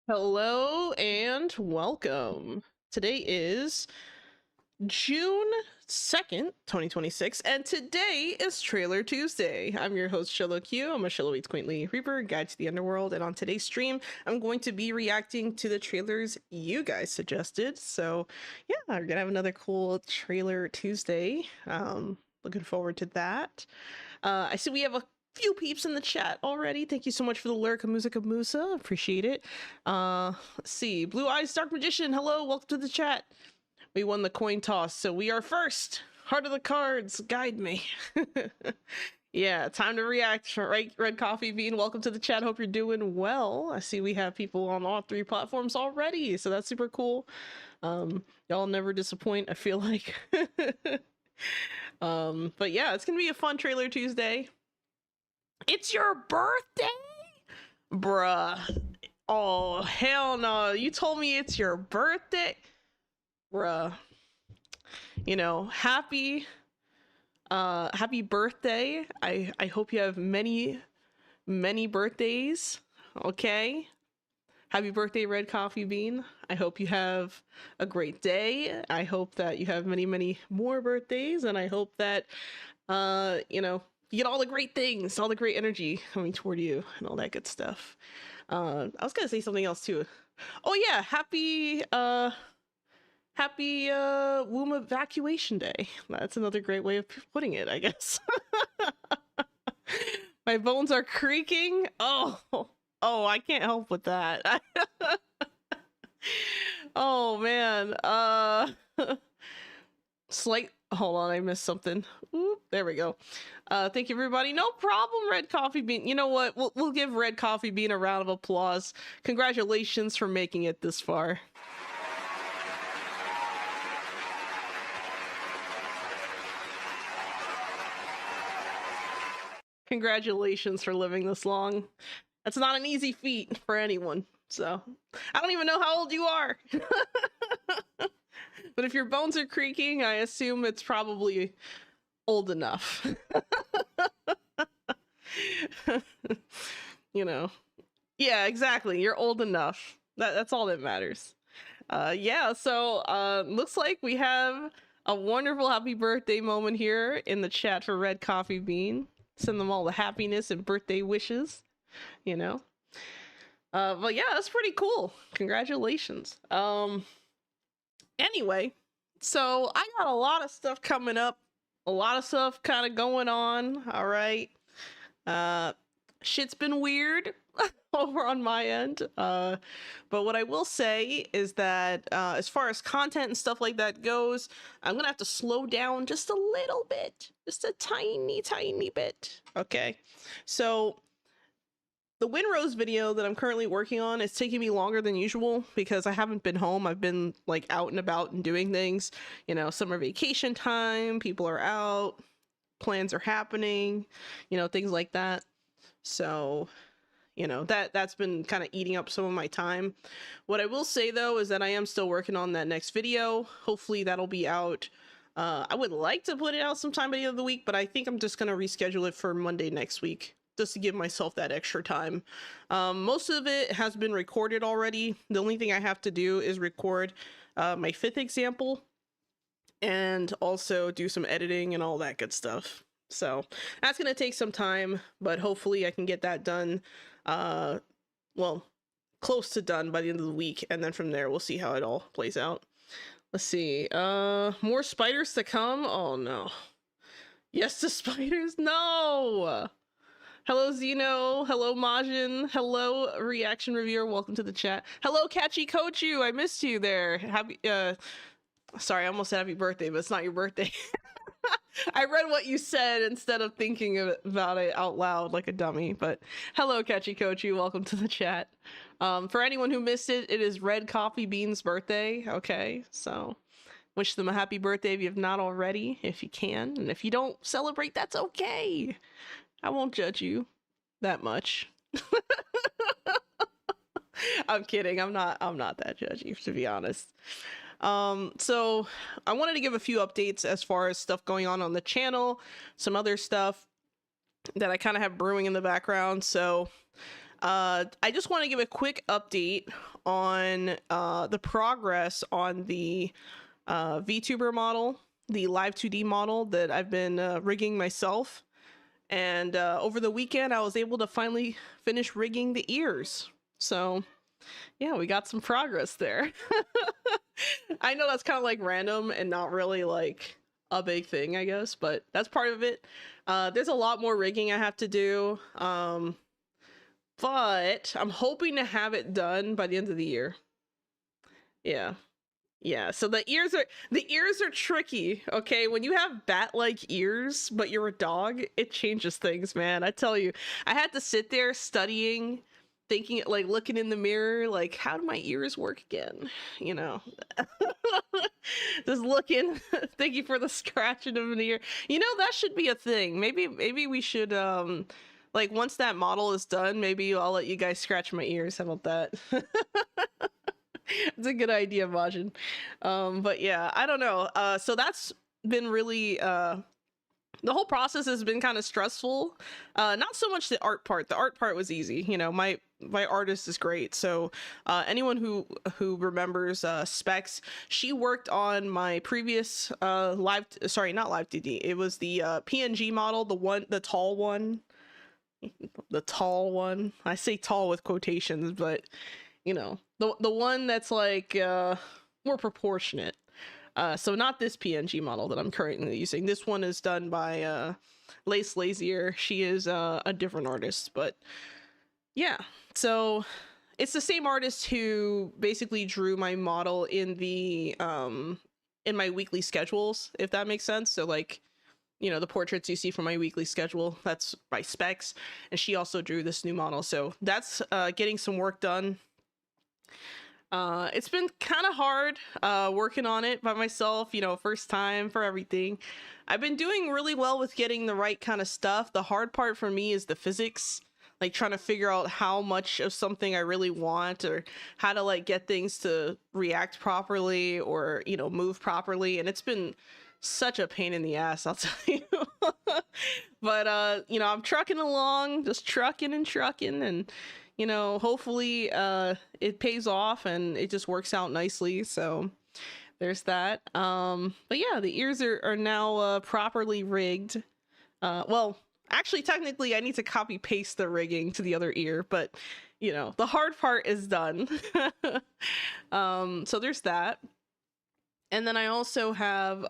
Hello and welcome. Today is June 2nd, 2026, and today is Trailer Tuesday. I'm your host, Xolo Q. I'm a Xolo Eats Quaintly Reaper, guide to the underworld, and on today's stream, I'm going to be reacting to the trailers you guys suggested. So yeah, we're gonna have another cool Trailer Tuesday. Looking forward to that. I see we have a few peeps in the chat already. Thank you so much for the lurk, Musica Musa. Appreciate it. Let's see. Blue Eyes Dark Magician, hello, welcome to the chat. We won the coin toss, so we are first. Heart of the cards, guide me. Yeah, time to react, right? Red Coffee Bean, welcome to the chat. Hope you're doing well. I see we have people on all three platforms already, so that's super cool. Y'all never disappoint, I feel like. But yeah, it's gonna be a fun Trailer Tuesday. It's your birthday? Bruh. Oh, hell no. You told me it's your birthday? Bruh. You know, happy birthday. I hope you have many birthdays. Okay? Happy birthday, Red Coffee Bean. I hope you have a great day. I hope that you have many more birthdays, and I hope that you know, you get all the great things, all the great energy coming toward you and all that good stuff. I was gonna say something else too. Oh yeah, happy womb evacuation day. That's another great way of putting it, I guess. My bones are creaking. Oh, I can't help with that. Oh man. Hold on, I missed something. Oop, there we go. Thank you, everybody. No problem, Red Coffee Bean. You know what? We'll give Red Coffee Bean a round of applause. Congratulations for making it this far. Congratulations for living this long. That's not an easy feat for anyone. So, I don't even know how old you are. But if your bones are creaking, I assume it's probably old enough. You know. Yeah, exactly. You're old enough. That's all that matters. Yeah, so looks like we have a wonderful happy birthday moment here in the chat for Red Coffee Bean. Send them all the happiness and birthday wishes, you know. But yeah, that's pretty cool. Congratulations. Anyway, so I got a lot of stuff coming up, a lot of stuff kind of going on. All right. Shit's been weird over on my end. But what I will say is that as far as content and stuff like that goes, I'm gonna have to slow down just a little bit, just a tiny bit. Okay. So the Winrose video that I'm currently working on is taking me longer than usual because I haven't been home. I've been like out and about and doing things, you know, summer vacation time, people are out, plans are happening, you know, things like that. So, you know, that's been kind of eating up some of my time. What I will say though is that I am still working on that next video. Hopefully that'll be out. I would like to put it out sometime by the end of the week, but I think I'm just going to reschedule it for Monday next week, just to give myself that extra time. Most of it has been recorded already. The only thing I have to do is record my 5th example and also do some editing and all that good stuff. So that's going to take some time, but hopefully I can get that done. Well, close to done by the end of the week. And then from there, we'll see how it all plays out. Let's see. More spiders to come. Oh no. Yes to spiders. No. Hello, Zeno. Hello, Majin. Hello, Reaction Reviewer. Welcome to the chat. Hello, Catchy Kochu. I missed you there. Happy, sorry, I almost said happy birthday, but it's not your birthday. I read what you said instead of thinking about it out loud like a dummy, but hello, Catchy Kochu. Welcome to the chat. For anyone who missed it, it is Red Coffee Bean's birthday. Okay, so wish them a happy birthday if you have not already, if you can. And if you don't celebrate, that's okay. I won't judge you that much. I'm kidding. I'm not that judgy, to be honest. So I wanted to give a few updates as far as stuff going on the channel, some other stuff that I kind of have brewing in the background. So I just want to give a quick update on the progress on the VTuber model, the Live 2D model that I've been rigging myself. And over the weekend, I was able to finally finish rigging the ears. So yeah, we got some progress there. I know that's kind of like random and not really like a big thing, I guess, but that's part of it. There's a lot more rigging I have to do. But I'm hoping to have it done by the end of the year. Yeah. Yeah, so the ears are tricky, okay? When you have bat-like ears, but you're a dog, it changes things, man. I tell you. I had to sit there studying, thinking, like, looking in the mirror, like, how do my ears work again? You know? Just looking, thanking for the scratching of an ear. You know, that should be a thing. Maybe we should, like, once that model is done, maybe I'll let you guys scratch my ears. How about that? It's a good idea, Majin. But yeah, I don't know. So that's been really, the whole process has been kind of stressful. Not so much the art part. The art part was easy. You know, my artist is great. So anyone who remembers Specs, she worked on my previous not live 2D. It was the PNG model, the tall one. The tall one. I say tall with quotations, but you know, the one that's like more proportionate. So not this PNG model that I'm currently using. This one is done by Lace Lazier. She is a different artist, but yeah. So it's the same artist who basically drew my model in the in my weekly schedules, if that makes sense. So like, you know, the portraits you see from my weekly schedule, that's by Specs, and she also drew this new model. So that's getting some work done. It's been kind of hard working on it by myself, you know, first time for everything. I've been doing really well with getting the right kind of stuff. The hard part for me is the physics, like trying to figure out how much of something I really want, or how to like get things to react properly, or, you know, move properly. And it's been such a pain in the ass, I'll tell you. But you know, I'm trucking along, just trucking, and you know, hopefully it pays off and it just works out nicely. So there's that. But yeah, the ears are now properly rigged. Well, actually, technically, I need to copy paste the rigging to the other ear, but you know, the hard part is done. So there's that. And then I also have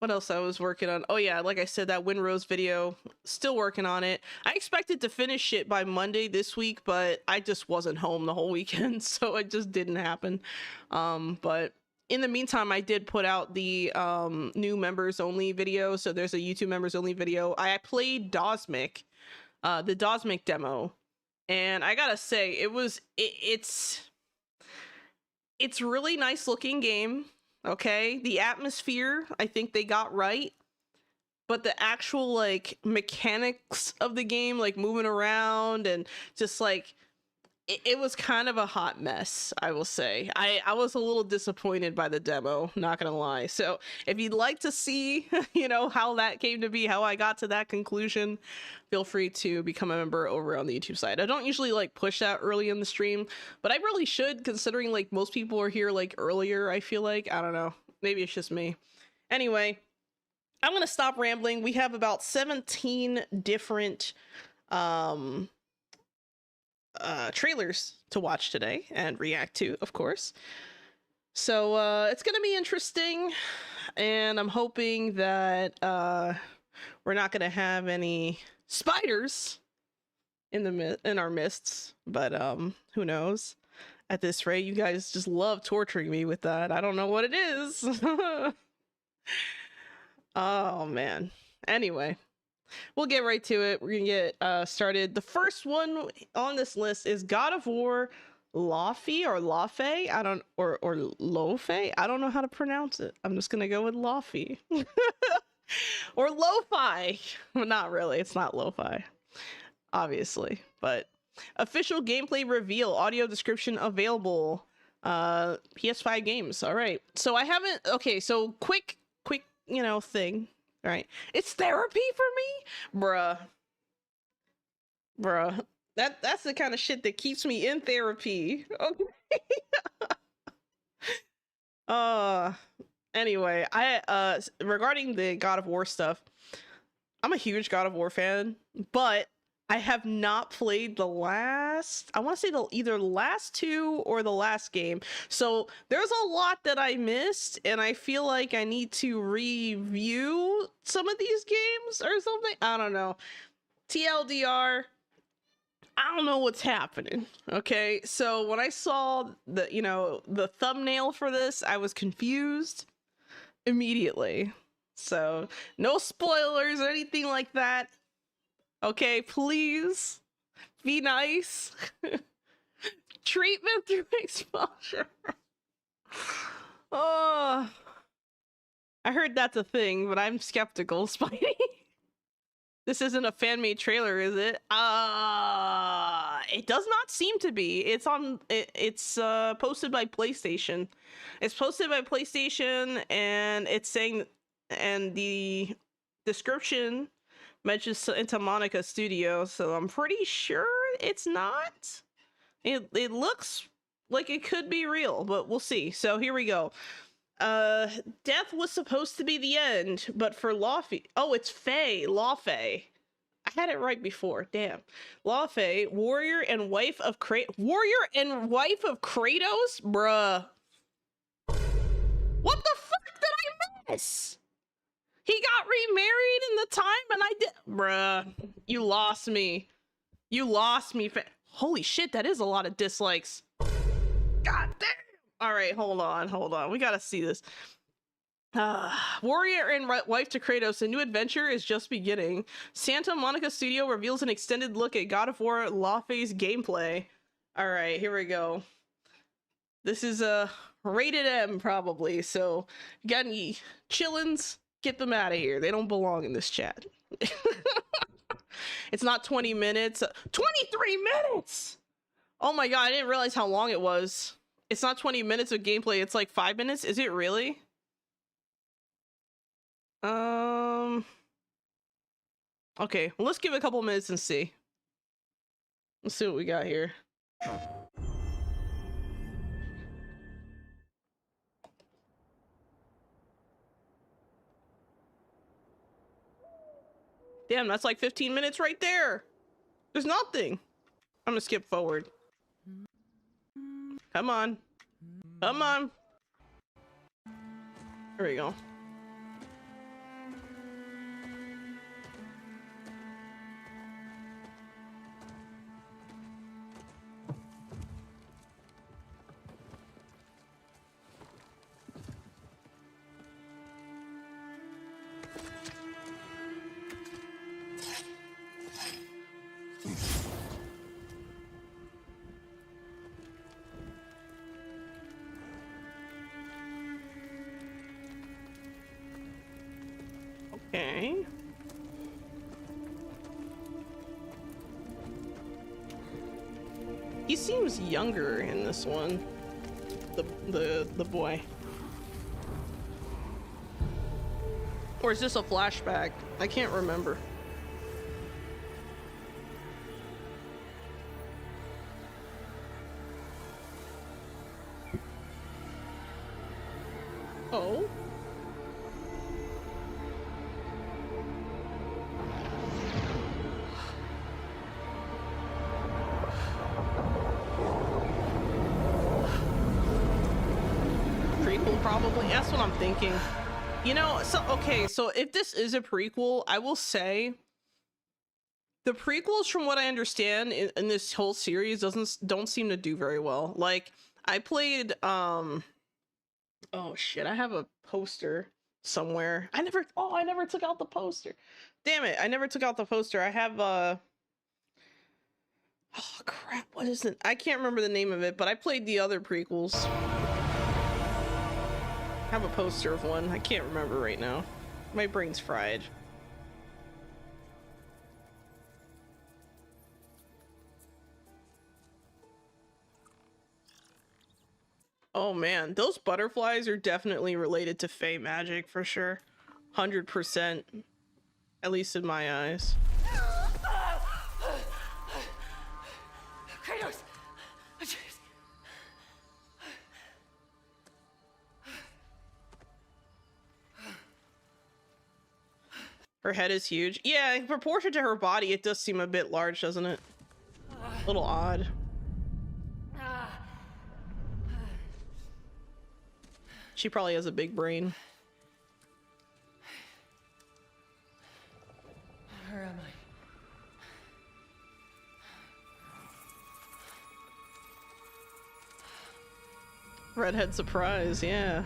what else I was working on? Oh yeah, like I said, that Windrose video, still working on it. I expected to finish it by Monday this week, but I just wasn't home the whole weekend, so it just didn't happen. But in the meantime, I did put out the new members only video. So there's a YouTube members only video. I played Dosmic, the Dosmic demo, and I gotta say, it's really nice looking game. Okay, the atmosphere, I think they got right, but the actual like mechanics of the game, like moving around and just like it was kind of a hot mess, I will say. I was a little disappointed by the demo, not gonna lie. So if you'd like to see, you know, how that came to be, how I got to that conclusion, feel free to become a member over on the YouTube side. I don't usually like push that early in the stream, but I really should, considering like most people are here like earlier, I feel like. I don't know, maybe it's just me. Anyway, I'm gonna stop rambling. We have about 17 different trailers to watch today and react to, of course. So it's gonna be interesting, and I'm hoping that we're not gonna have any spiders in our midst, but who knows. At this rate, you guys just love torturing me with that. I don't know what it is. Oh man. Anyway, we'll get right to it. We're gonna get started. The first one on this list is God of War Laufey or Laufey. I don't, or Lofey. I don't know how to pronounce it. I'm just gonna go with Laufey. Or Lo-Fi. Not really. It's not Lo-Fi, obviously. But official gameplay reveal. Audio description available. PS5 games. All right. So I haven't. Okay. So quick, you know, thing. All right. It's therapy for me, bruh. Bruh. That's the kind of shit that keeps me in therapy. Okay. uh anyway, regarding the God of War stuff, I'm a huge God of War fan, but I have not played the last, I want to say either the last two or the last game. So there's a lot that I missed, and I feel like I need to review some of these games or something. I don't know. TLDR, I don't know what's happening. Okay, so when I saw the thumbnail for this, I was confused immediately. So no spoilers or anything like that. Okay, please be nice. Treatment through exposure. Oh, I heard that's a thing, but I'm skeptical, Spidey. This isn't a fan-made trailer, is it? It does not seem to be. It's posted by PlayStation. It's posted by PlayStation, and it's saying, and the description mentions Santa Monica Studio, so I'm pretty sure it's not. It looks like it could be real, but we'll see. So here we go. Death was supposed to be the end, but for Lawfey, oh, it's Faye, Lawfey. I had it right before. Damn. Lawfey, warrior and wife of Kratos, bruh. What the fuck did I miss? He got remarried in the time, and I did, bruh. You lost me. You lost me. Holy shit, that is a lot of dislikes. God damn. All right, hold on. We gotta see this. Warrior and wife to Kratos, a new adventure is just beginning. Santa Monica Studio reveals an extended look at God of War Lawfey's gameplay. All right, here we go. This is a rated M probably, so you got any chillins? Get them out of here. They don't belong in this chat. It's not 20 minutes. 23 minutes! Oh my god, I didn't realize how long it was. It's not 20 minutes of gameplay, it's like 5 minutes? Is it really? Okay, well, let's give it a couple minutes and see. Let's see what we got here. Damn, that's like 15 minutes right there. There's nothing. I'm gonna skip forward. Come on. Come on. There we go. Okay. He seems younger in this one. The boy. Or is this a flashback? I can't remember. Oh. Prequel probably. That's what I'm thinking. You know, so okay, so if this is a prequel, I will say the prequels, from what I understand in this whole series, don't seem to do very well. Like, I played oh shit, I have a poster somewhere. I never took out the poster. Damn it, I never took out the poster. I have oh crap, what is it? I can't remember the name of it, but I played the other prequels. I have a poster of one. I can't remember right now. My brain's fried. Oh man, those butterflies are definitely related to Fey magic for sure. 100%. At least in my eyes. Her head is huge. Yeah, in proportion to her body, it does seem a bit large, doesn't it? A little odd. She probably has a big brain. Where am I? Redhead surprise, yeah.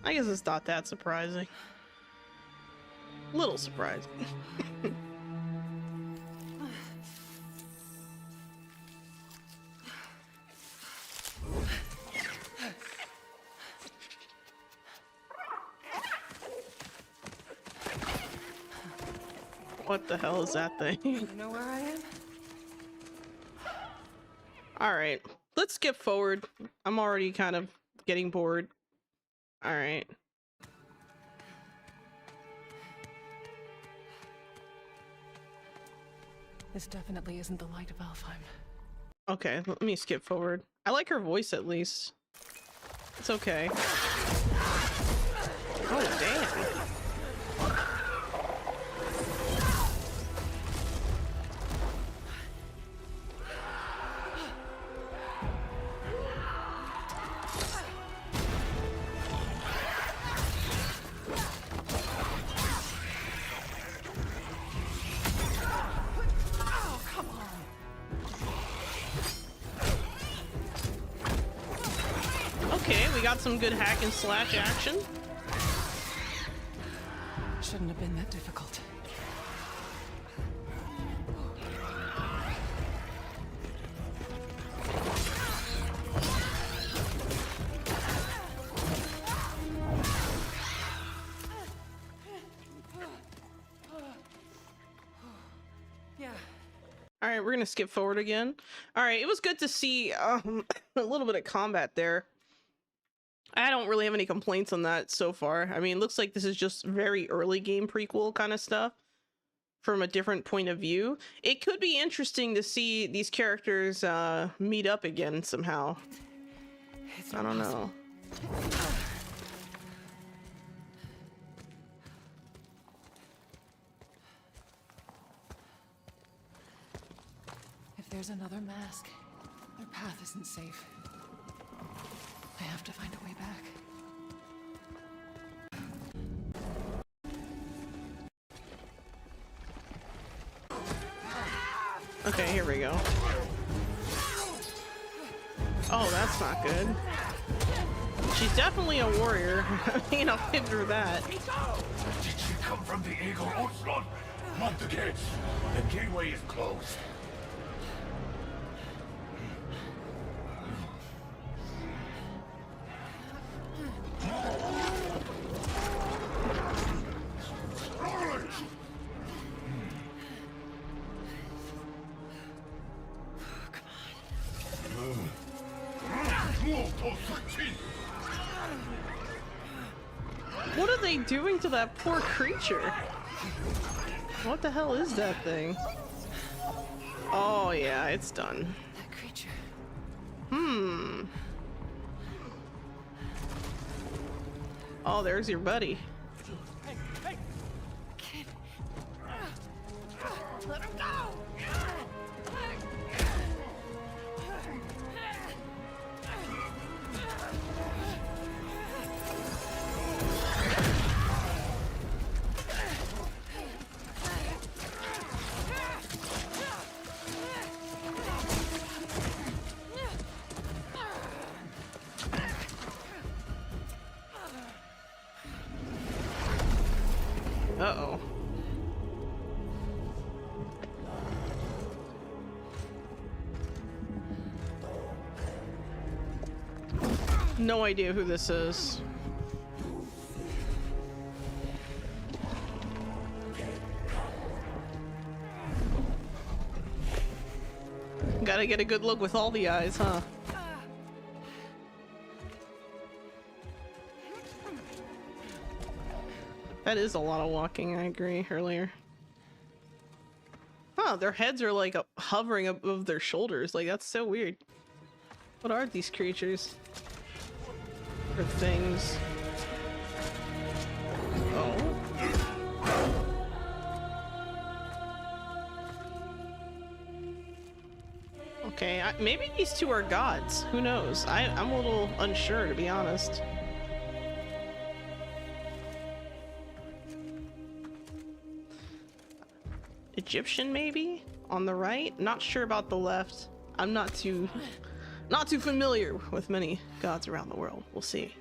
I guess it's not that surprising. Little surprising. What the hell is that thing? You know where I am? Alright, let's skip forward. I'm already kind of getting bored. Alright. This definitely isn't the light of Alfheim. Okay, let me skip forward. I like her voice at least. It's okay. Oh, damn. Okay, we got some good hack and slash action. Shouldn't have been that difficult. Yeah. All right, we're gonna skip forward again. All right, it was good to see a little bit of combat there. I don't really have any complaints on that so far. I mean, it looks like this is just very early game prequel kind of stuff from a different point of view. It could be interesting to see these characters meet up again somehow. I don't know. If there's another mask, their path isn't safe. I have to find a way back. Okay, here we go. Oh, that's not good. She's definitely a warrior. I mean, I'll give her that. Did she come from the Eagle Onslaught? Not the gates. The gateway is closed. What are they doing to that poor creature? What the hell is that thing? Oh yeah, it's done. That creature. Oh, there's your buddy. Kid. Let him go! Uh-oh. No idea who this is. Gotta get a good look with all the eyes, huh? That is a lot of walking, I agree, earlier. Huh, their heads are like hovering above their shoulders. Like, that's so weird. What are these creatures? Or things? Oh. Okay, maybe these two are gods. Who knows? I'm a little unsure, to be honest. Egyptian, maybe? On the right? Not sure about the left. I'm not too familiar with many gods around the world. We'll see.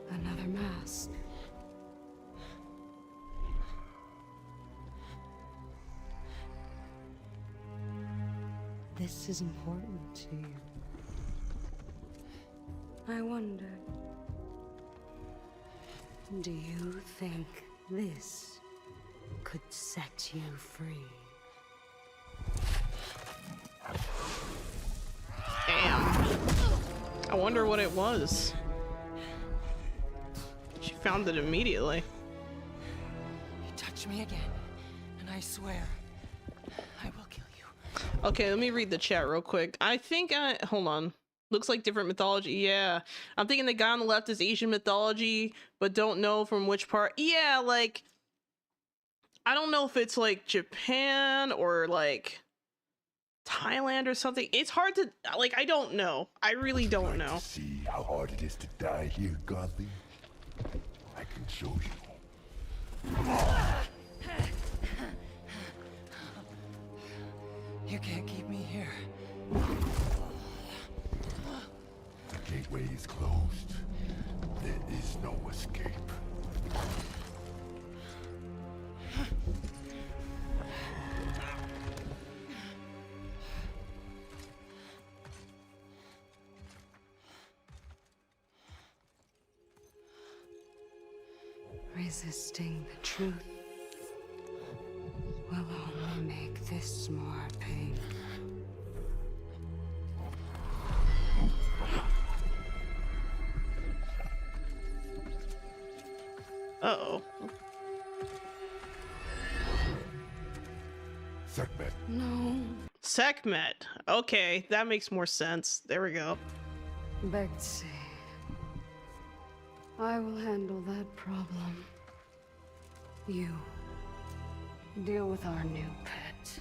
Another mask. This is important to you. I wonder, do you think this could set you free? Damn. I wonder what it was. She found it immediately. You touch me again, and I swear, I will kill you. Okay, let me read the chat real quick. I think hold on. Looks like different mythology. Yeah. I'm thinking the guy on the left is Asian mythology, but don't know from which part. Yeah, like, I don't know if it's like Japan or like Thailand or something. It's hard to, like, I don't know. I really don't know. See how hard it is to die here, Godly? I can show you. You can't keep me here. The gateway is closed. There is no escape. Resisting the truth will only make this more painful. Uh-oh. Sekhmet, No, Sekhmet. Okay, that makes more sense. There we go. Betsy. I will handle that problem. You deal with our new pet.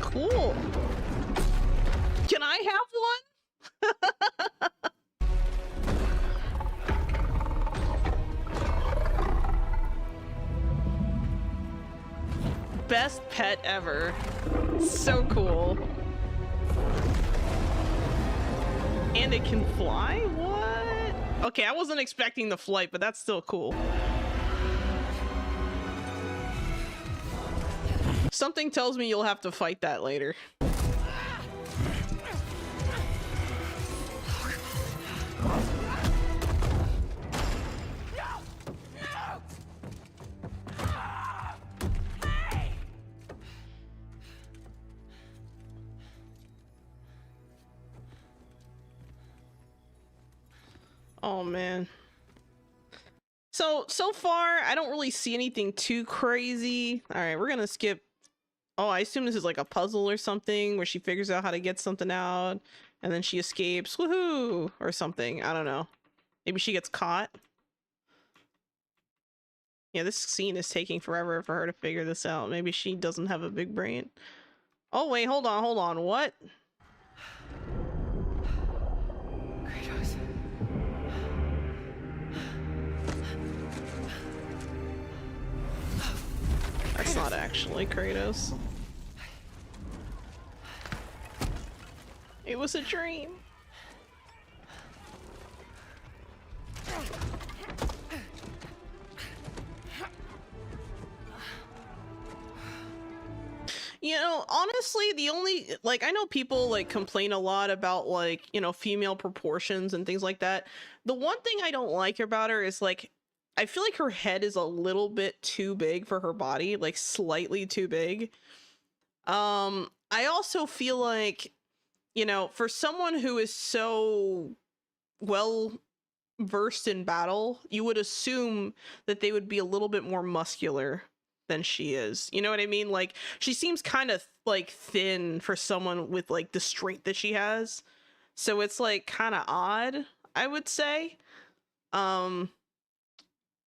Cool. Can I have one? Best pet ever. So cool. And it can fly? What? Okay, I wasn't expecting the flight, but that's still cool. Something tells me you'll have to fight that later. Oh man. So far, I don't really see anything too crazy. All right, we're gonna skip. Oh, I assume this is like a puzzle or something where she figures out how to get something out and then she escapes. Woohoo! Or something. I don't know. Maybe she gets caught. Yeah, this scene is taking forever for her to figure this out. Maybe she doesn't have a big brain. Oh, wait, hold on. What? Kratos. That's not actually Kratos. It was a dream. You know, honestly, the only, like, I know people, like, complain a lot about, like, you know, female proportions and things like that. The one thing I don't like about her is, like, I feel like her head is a little bit too big for her body, like, slightly too big. I also feel like, you know, for someone who is so well versed in battle, you would assume that they would be a little bit more muscular than she is. You know what I mean? Like, she seems kind of like thin for someone with like the strength that she has. So it's like kind of odd, I would say.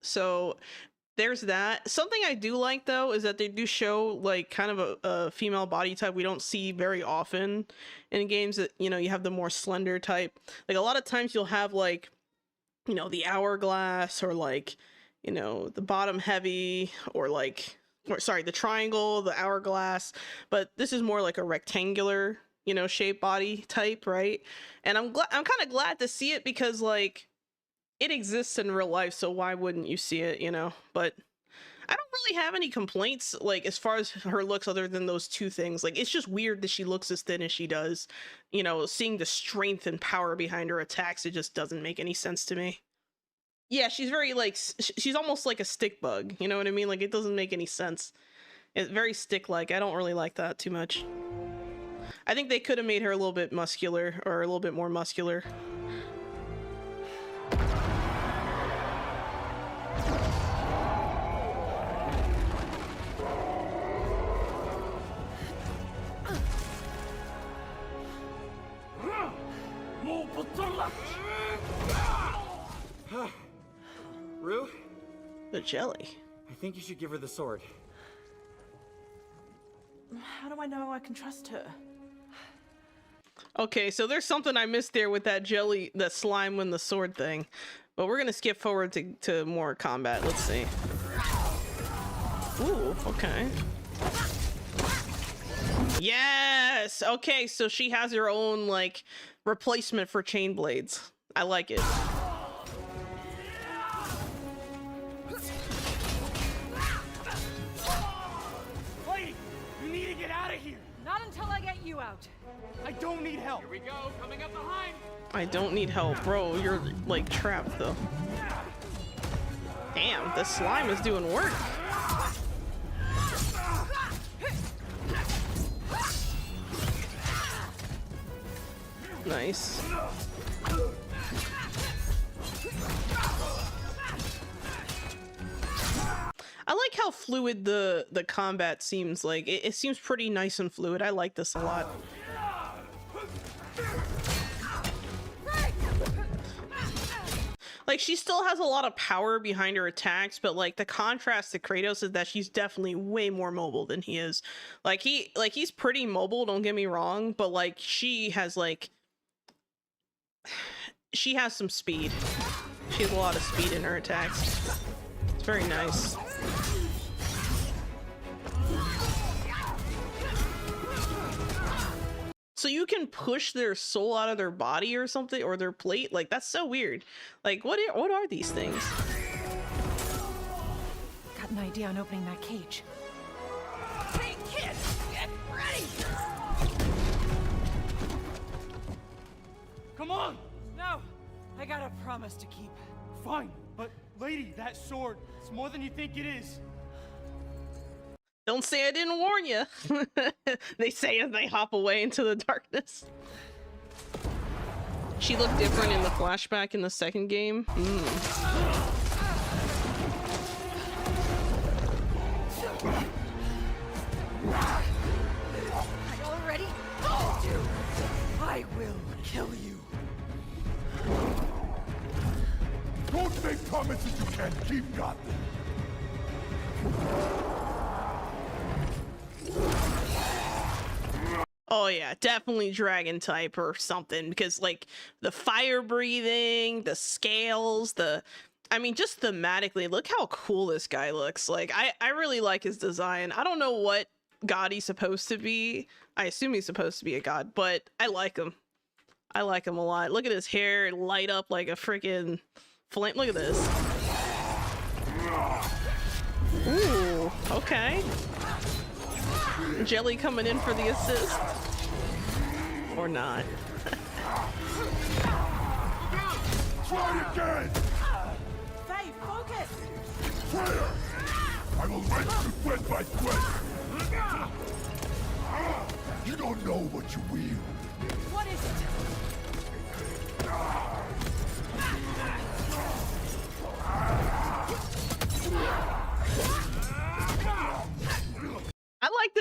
So there's that. Something I do like though is that they do show like kind of a female body type we don't see very often in games, that, you know, you have the more slender type. Like a lot of times you'll have like, you know, the hourglass, or like, you know, the bottom heavy, or like, or sorry, the triangle, the hourglass, but this is more like a rectangular, you know, shape body type, right? And I'm kind of glad to see it, because like it exists in real life, so why wouldn't you see it, you know? But I don't really have any complaints like as far as her looks, other than those two things. Like, it's just weird that she looks as thin as she does. You know, seeing the strength and power behind her attacks, it just doesn't make any sense to me. Yeah, she's very like, she's almost like a stick bug, you know what I mean? Like, it doesn't make any sense. It's very stick-like. I don't really like that too much. I think they could have made her a little bit muscular, or a little bit more muscular. Rue? The jelly. I think you should give her the sword. How do I know I can trust her? Okay, so there's something I missed there with that jelly, that slime and the sword thing. But we're gonna skip forward to more combat. Let's see. Ooh, okay. Yes! Okay, so she has her own, like, replacement for chain blades. I like it. Wait! You need to get out of here! Not until I get you out. I don't need help! Here we go, coming up behind. I don't need help. Bro, you're, like, trapped, though. Damn, the slime is doing work. Nice. I like how fluid the combat seems. Like, it seems pretty nice and fluid. I like this a lot. Like, she still has a lot of power behind her attacks, but like the contrast to Kratos is that she's definitely way more mobile than he is. Like, he's pretty mobile, don't get me wrong, but like she has some speed. She has a lot of speed in her attacks. It's very nice. So you can push their soul out of their body or something, or their plate? Like, that's so weird. Like, what are these things? Got an idea on opening that cage. Hey, kid! Get ready! Come on! No! I got a promise to keep. Fine, but lady, that sword, it's more than you think it is. Don't say I didn't warn you. They say as they hop away into the darkness. She looked different in the flashback in the second game. Are you all ready? I will kill you. Don't make promises you can't keep, got them. Oh yeah, definitely dragon type or something, because like the fire breathing, the scales, I mean, just thematically, look how cool this guy looks. Like, I really like his design. I don't know what god he's supposed to be. I assume he's supposed to be a god, but I like him. I like him a lot. Look at his hair light up like a freaking flame. Look at this. Ooh, okay. Jelly coming in for the assist. Or not. Try again! Faye, focus! Prayer! I will wrench you sweat by sweat! You don't know what you wield. What is it?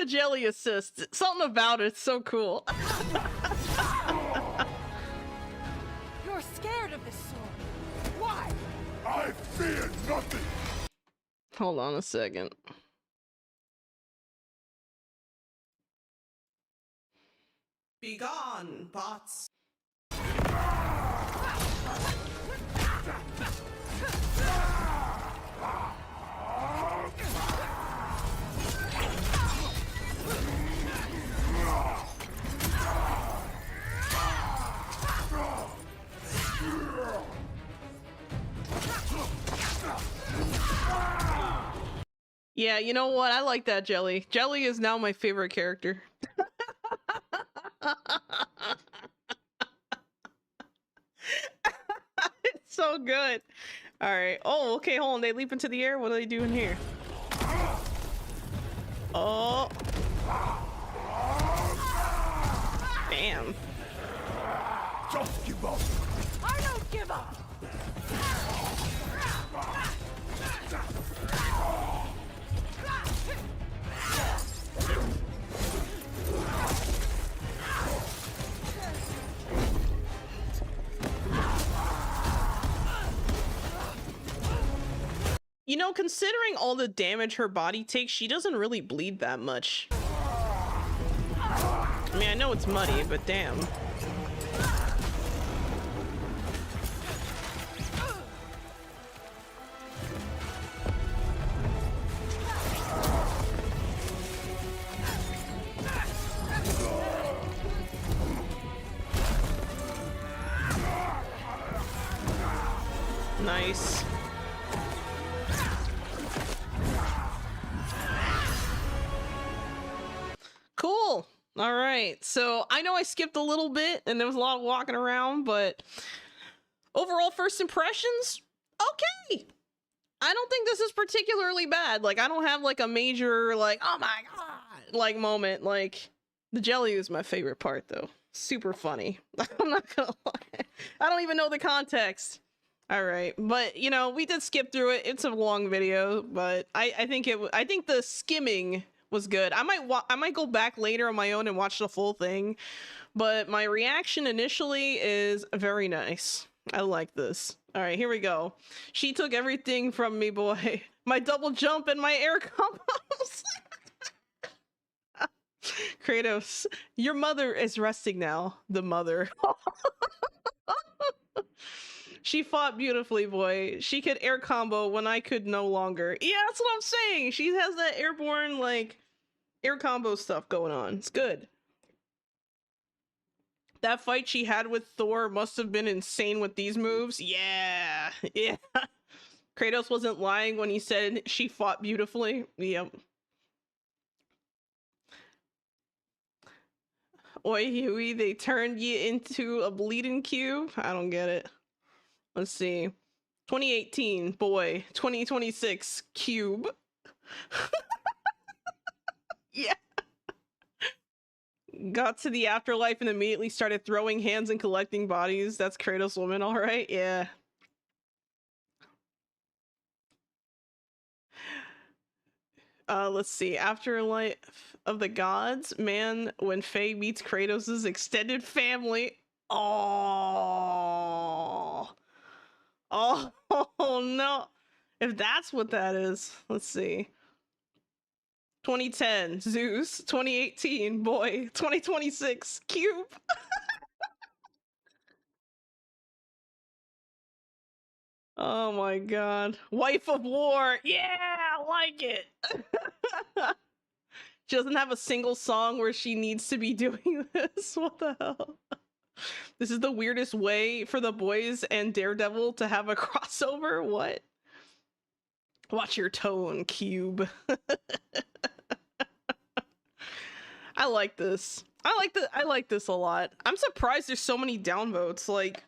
the jelly assist. Something about it's so cool. You're scared of this sword. Why? I fear nothing. Hold on a second. Be gone, bots. Yeah, you know what? I like that jelly. Jelly is now my favorite character. It's so good. All right. Oh, okay. Hold on. They leap into the air. What are they doing here? Oh. Damn. Just give up. I don't give up. You know, considering all the damage her body takes, she doesn't really bleed that much. I mean, I know it's muddy, but damn. Nice. Cool. All right. So I know I skipped a little bit and there was a lot of walking around, but overall first impressions, okay. I don't think this is particularly bad. Like, I don't have like a major like, oh my god, like moment. Like, the jelly is my favorite part though. Super funny. I'm not gonna lie. I don't even know the context. All right, but you know, we did skip through it. It's a long video, but I think the skimming was good. I might go back later on my own and watch the full thing, but my reaction initially is very nice. I like this. All right, here we go. She took everything from me, boy. My double jump and my air combos. Kratos, your mother is resting now. The mother. She fought beautifully, boy. She could air combo when I could no longer. Yeah, that's what I'm saying. She has that airborne, like, air combo stuff going on. It's good. That fight she had with Thor must have been insane with these moves. Yeah. Yeah. Kratos wasn't lying when he said she fought beautifully. Yep. Oi, Huey, they turned you into a bleeding cube? I don't get it. Let's see. 2018, boy. 2026, cube. Yeah. Got to the afterlife and immediately started throwing hands and collecting bodies. That's Kratos woman, all right? Yeah. Let's see. Afterlife of the Gods, man, when Faye meets Kratos' extended family. Oh. Oh, no. If that's what that is. Let's see. 2010, Zeus. 2018, boy. 2026, Cube. Oh my god. Wife of War. Yeah, I like it. She doesn't have a single song where she needs to be doing this. What the hell? This is the weirdest way for the boys and Daredevil to have a crossover? What? Watch your tone, Cube. I like this. I like this a lot. I'm surprised there's so many downvotes. Like,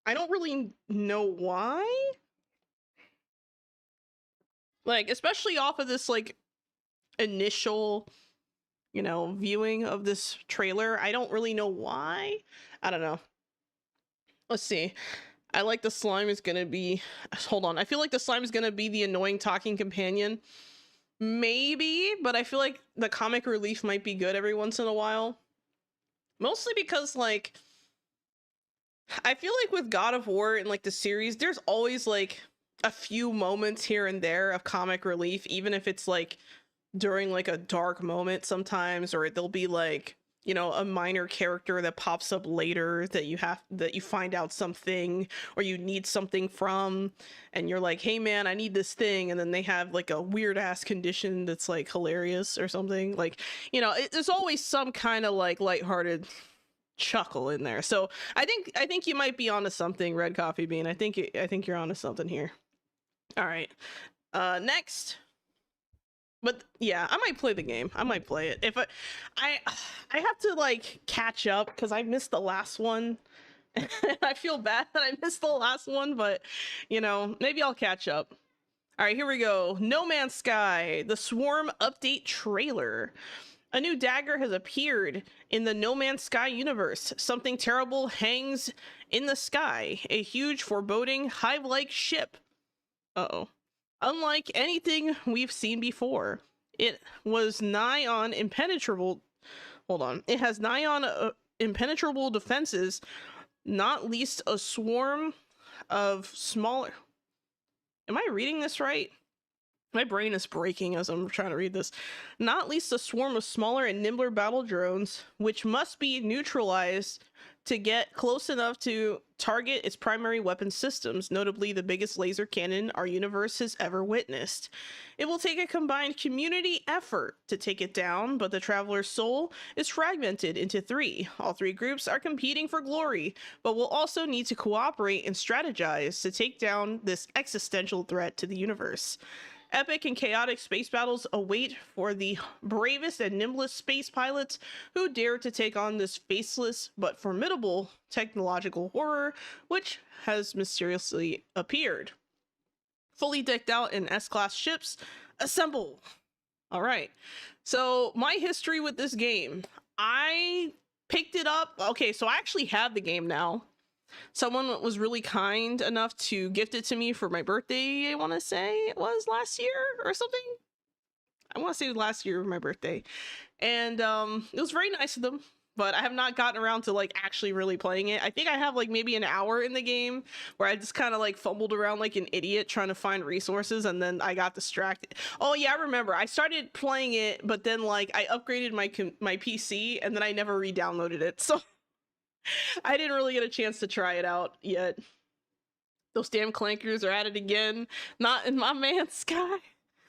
I don't really know why. Like, especially off of this, like, initial, you know, viewing of this trailer. I don't really know why. I don't know. Let's see. I like the slime is gonna be... Hold on. I feel like the slime is gonna be the annoying talking companion. maybe, but I feel like the comic relief might be good every once in a while. Mostly because, like, I feel like with God of War and like the series, there's always like a few moments here and there of comic relief, even if it's like during like a dark moment sometimes, or there'll be like, you know, a minor character that pops up later that you find out something or you need something from, and you're like, hey man, I need this thing, and then they have like a weird ass condition that's like hilarious or something. Like, you know, there's always some kind of like lighthearted chuckle in there. So I think you might be onto something, Red Coffee Bean. I think you're onto something here. All right, next. But yeah, I might play the game. I might play it. If I have to like catch up because I missed the last one. I feel bad that I missed the last one, but you know, maybe I'll catch up. All right, here we go. No Man's Sky, the Swarm update trailer. A new dagger has appeared in the No Man's Sky universe. Something terrible hangs in the sky. A huge, foreboding, hive-like ship. Uh-oh. Unlike anything we've seen before, it was nigh on impenetrable. Hold on. It has nigh on impenetrable defenses, not least a swarm of smaller. Am I reading this right? My brain is breaking as I'm trying to read this. Not least a swarm of smaller and nimbler battle drones, which must be neutralized to get close enough to target its primary weapon systems, notably the biggest laser cannon our universe has ever witnessed. It will take a combined community effort to take it down, but the Traveler's soul is fragmented into three. All three groups are competing for glory, but will also need to cooperate and strategize to take down this existential threat to the universe. Epic and chaotic space battles await for the bravest and nimblest space pilots who dare to take on this faceless but formidable technological horror, which has mysteriously appeared. Fully decked out in S-class ships, assemble! All right, so my history with this game. I picked it up. Okay, so I actually have the game now. Someone was really kind enough to gift it to me for my birthday. I want to say it was last year or something. I want to say last year for my birthday. And it was very nice of them, but I have not gotten around to like actually really playing it. I think I have like maybe an hour in the game where I just kind of like fumbled around like an idiot trying to find resources, and then I got distracted. Oh yeah, I remember. I started playing it, but then like I upgraded my PC and then I never re-downloaded it. So I didn't really get a chance to try it out yet. Those damn clankers are at it again. Not in my man's sky.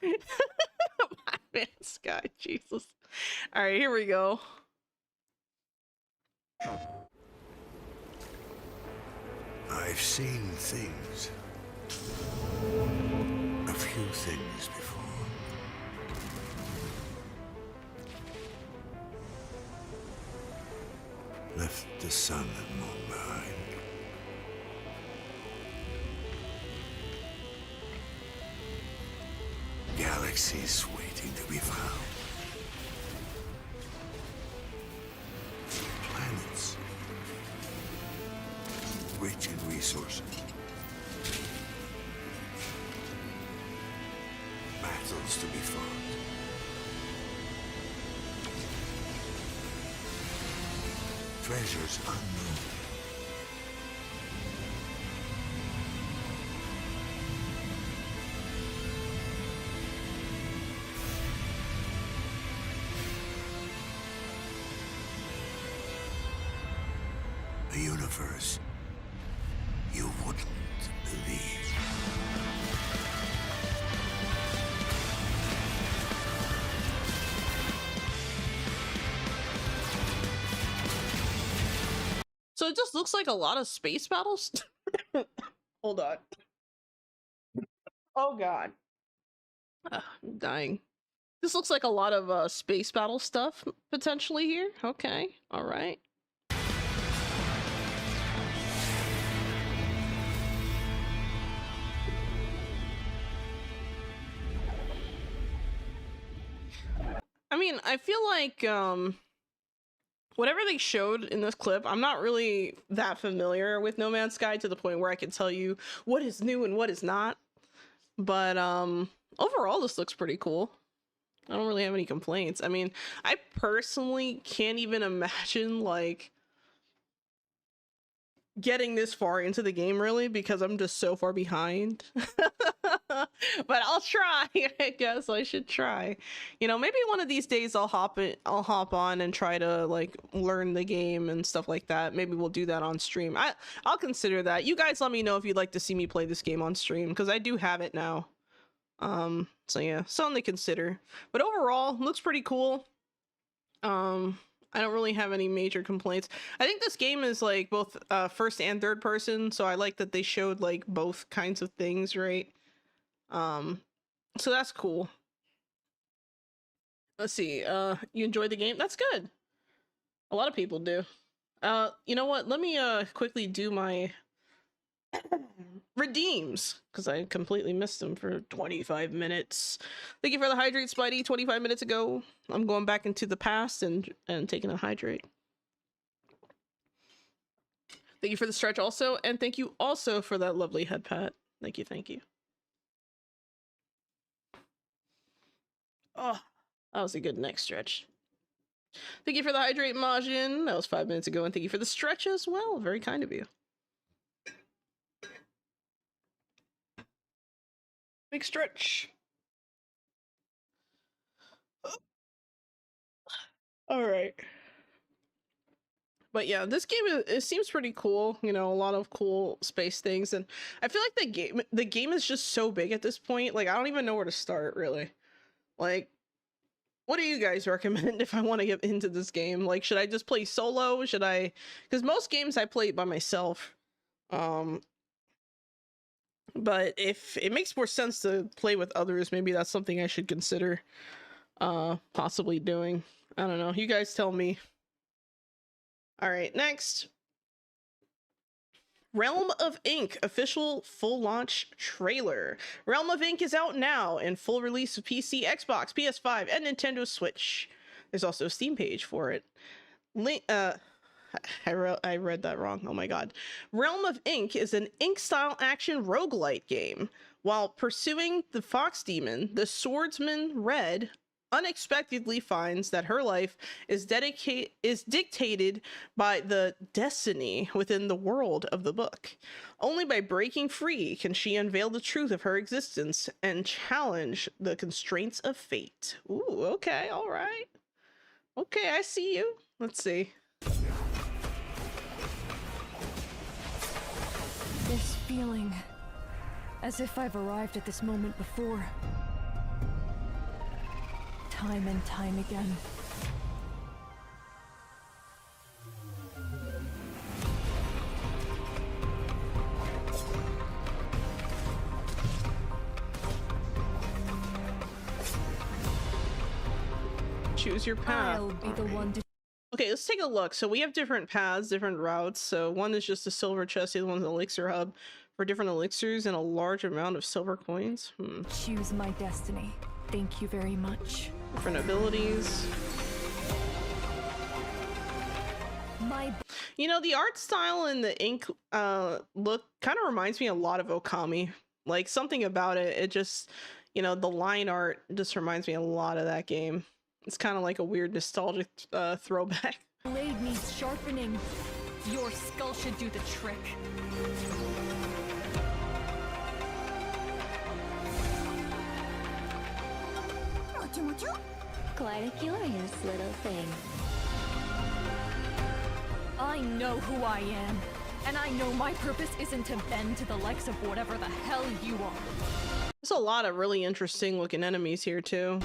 My man's sky, Jesus. All right, here we go. I've seen things. A few things before. Left the sun and moon behind. Galaxies waiting to be found. Planets rich in resources. Battles to be fought. Treasures unknown. A universe you wouldn't believe. So it just looks like a lot of space battles. Hold on. Oh god. I'm dying. This looks like a lot of space battle stuff potentially here. Okay. All right. I mean, I feel like whatever they showed in this clip, I'm not really that familiar with No Man's Sky to the point where I can tell you what is new and what is not. But overall, this looks pretty cool. I don't really have any complaints. I mean, I personally can't even imagine like getting this far into the game really, because I'm just so far behind. But I'll try. I guess I should try. You know, maybe one of these days I'll hop on and try to like learn the game and stuff like that. Maybe we'll do that on stream. I'll consider that. You guys let me know if you'd like to see me play this game on stream, because I do have it now. So yeah, something to consider. But overall, looks pretty cool. I don't really have any major complaints. I think this game is like both first and third person, so I like that they showed like both kinds of things, right? So that's cool. Let's see. You enjoyed the game? That's good. A lot of people do. You know what? Let me quickly do my redeems, because I completely missed them for 25 minutes. Thank you for the hydrate, Spidey. 25 minutes ago. I'm going back into the past and taking a hydrate. Thank you for the stretch also, and thank you also for that lovely head pat. Thank you, thank you. Oh, that was a good neck stretch. Thank you for the hydrate, Majin. That was 5 minutes ago, and thank you for the stretch as well. Very kind of you. Big stretch. All right. But yeah, this game it seems pretty cool. You know, a lot of cool space things, and I feel like the game is just so big at this point. Like I don't even know where to start really. Like, what do you guys recommend if I want to get into this game? Like, should I just play solo? Should I? Because most games I play by myself. But if it makes more sense to play with others, maybe that's something I should consider possibly doing. I don't know. You guys tell me. All right, next. Realm of Ink official full launch trailer. Realm of Ink is out now in full release of PC, Xbox, PS5, and Nintendo Switch. There's also a Steam page for it. I read that wrong. Oh my god. Realm of Ink is an Ink-style action roguelite game. While pursuing the fox demon, the swordsman Red unexpectedly finds that her life is dictated by the destiny within the world of the book. Only by breaking free can she unveil the truth of her existence and challenge the constraints of fate. Ooh, okay, all right. Okay, I see you. Let's see. This feeling, as if I've arrived at this moment before. Time and time again. Choose your path. I'll be the one to... Okay, let's take a look. So we have different paths, different routes. So one is just a silver chest, the other one's an elixir hub for different elixirs and a large amount of silver coins. Choose my destiny. Thank you very much. Different abilities. You know, the art style and the ink look kind of reminds me a lot of Okami. Like something about it, it just, you know, the line art just reminds me a lot of that game. It's kind of like a weird nostalgic throwback. Blade needs sharpening. Your skull should do the trick. Quite a curious little thing. I know who I am, and I know my purpose isn't to bend to the likes of whatever the hell you are. There's a lot of really interesting looking enemies here too.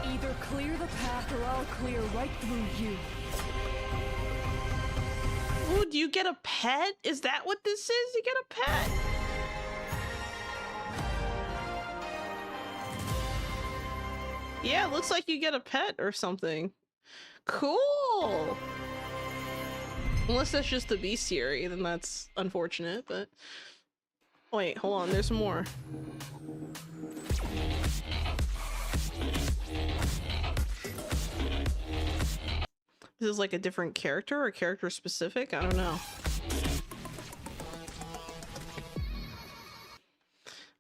Either clear the path or I'll clear right through you. Ooh, do you get a pet? Is that what this is? You get a pet? Yeah, looks like you get a pet or something. Cool! Unless that's just the bestiary, then that's unfortunate, but... Wait, hold on, there's more. This is like a different character or character specific? I don't know.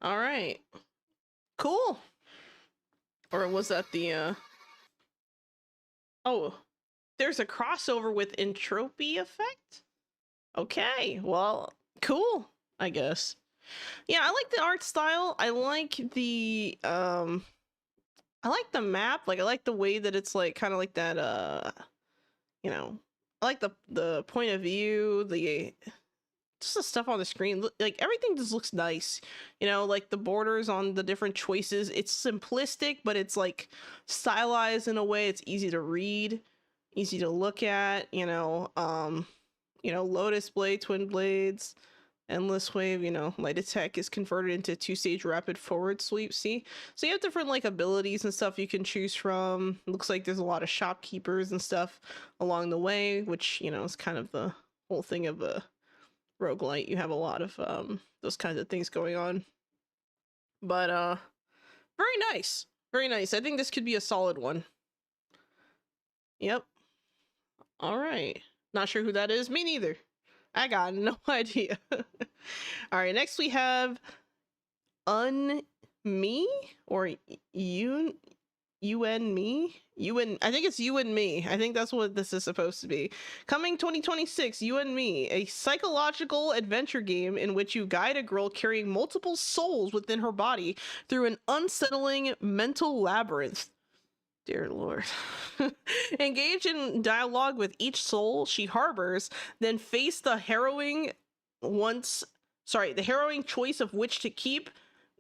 Alright. Cool. Or was that the oh, there's a crossover with entropy effect? Okay, well, cool, I guess. Yeah, I like the art style. I like the map. Like I like the way that it's like kind of like that you know, I like the point of view, the just the stuff on the screen. Like everything just looks nice. You know, like the borders on the different choices. It's simplistic, but it's like stylized in a way it's easy to read, easy to look at, Lotus Blade, Twin Blades, Endless Wave, light attack is converted into 2-stage rapid forward sweep. See? So you have different like abilities and stuff you can choose from. Looks like there's a lot of shopkeepers and stuff along the way, which, is kind of the whole thing of a roguelite. You have a lot of those kinds of things going on. But very nice. Very nice. I think this could be a solid one. Yep. All right. Not sure who that is. Me neither. I got no idea. All right, next we have Me or you and me. I think it's You and Me. I think that's what this is supposed to be. Coming 2026, You and Me, a psychological adventure game in which you guide a girl carrying multiple souls within her body through an unsettling mental labyrinth. Dear Lord. Engage in dialogue with each soul she harbors, then face the harrowing choice of which to keep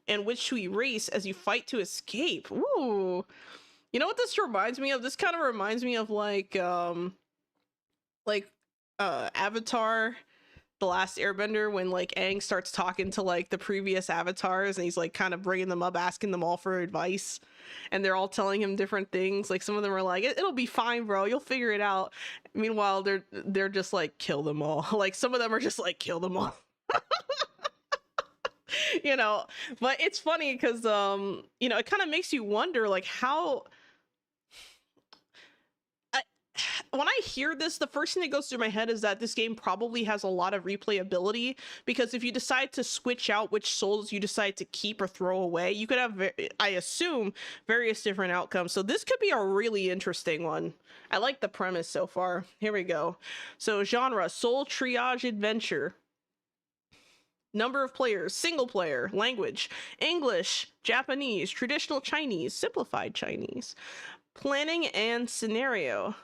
and which to erase as you fight to escape. Ooh. You know what this reminds me of? This kind of reminds me of like Avatar, The Last Airbender, when like Aang starts talking to like the previous avatars and he's like kind of bringing them up, asking them all for advice, and they're all telling him different things. Like some of them are like, it'll be fine, bro, you'll figure it out. Meanwhile, they're just like, kill them all. Like some of them are just like, kill them all. But it's funny because it kind of makes you wonder like how when I hear this, the first thing that goes through my head is that this game probably has a lot of replayability, because if you decide to switch out which souls you decide to keep or throw away, you could have, I assume, various different outcomes. So this could be a really interesting one. I like the premise so far. Here we go. So genre, soul triage adventure. Number of players, single player. Language, English, Japanese, traditional Chinese, simplified Chinese. Planning and scenario,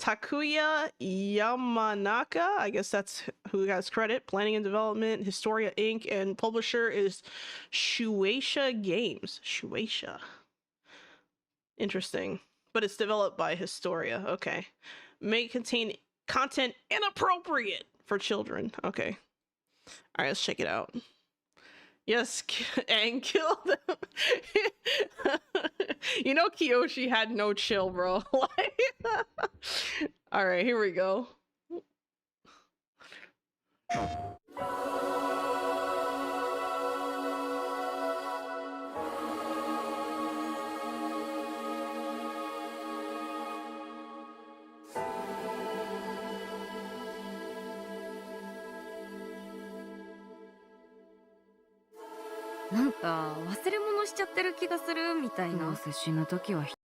Takuya Yamanaka, I guess that's who has credit. Planning and development, Historia Inc., and publisher is Shueisha Games. Shueisha. Interesting. But it's developed by Historia. Okay. May contain content inappropriate for children. Okay. All right, let's check it out. Yes, and kill them. Kiyoshi had no chill, bro. All right, here we go.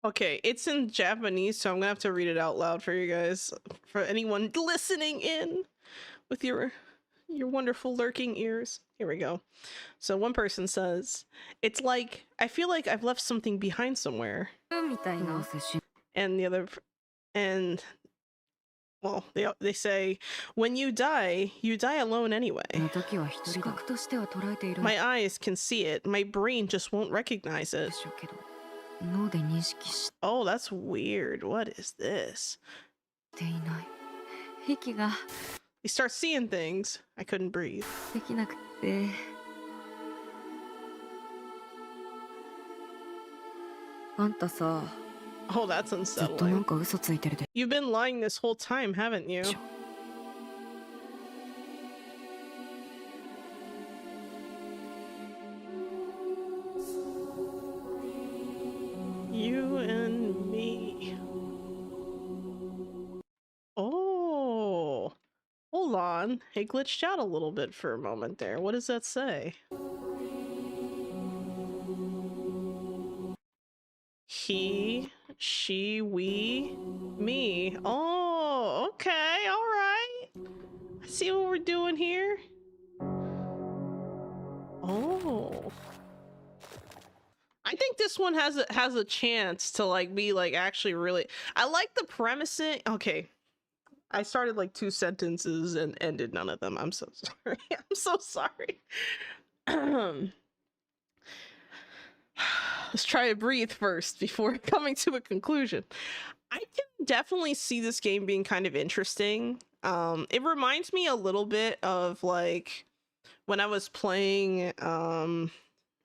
Okay, it's in Japanese, so I'm gonna have to read it out loud for you guys, for anyone listening in with your wonderful lurking ears. Here we go. So one person says, it's like, I feel like I've left something behind somewhere. And the other, well, they say, when you die alone anyway. My eyes can see it. My brain just won't recognize it. Oh, that's weird. What is this? You start seeing things. I couldn't breathe. Oh, that's unsettling. You've been lying this whole time, haven't you? You and me. Oh, hold on. It glitched out a little bit for a moment there. What does that say? he, she, we, me. Oh, okay, all right. I see what we're doing here. Oh. I think this one has a chance to like be like actually really. I like the premising. Okay. I started like 2 sentences and ended none of them. I'm so sorry. I'm so sorry. Let's try to breathe first before coming to a conclusion. I can definitely see this game being kind of interesting. It reminds me a little bit of like when I was playing,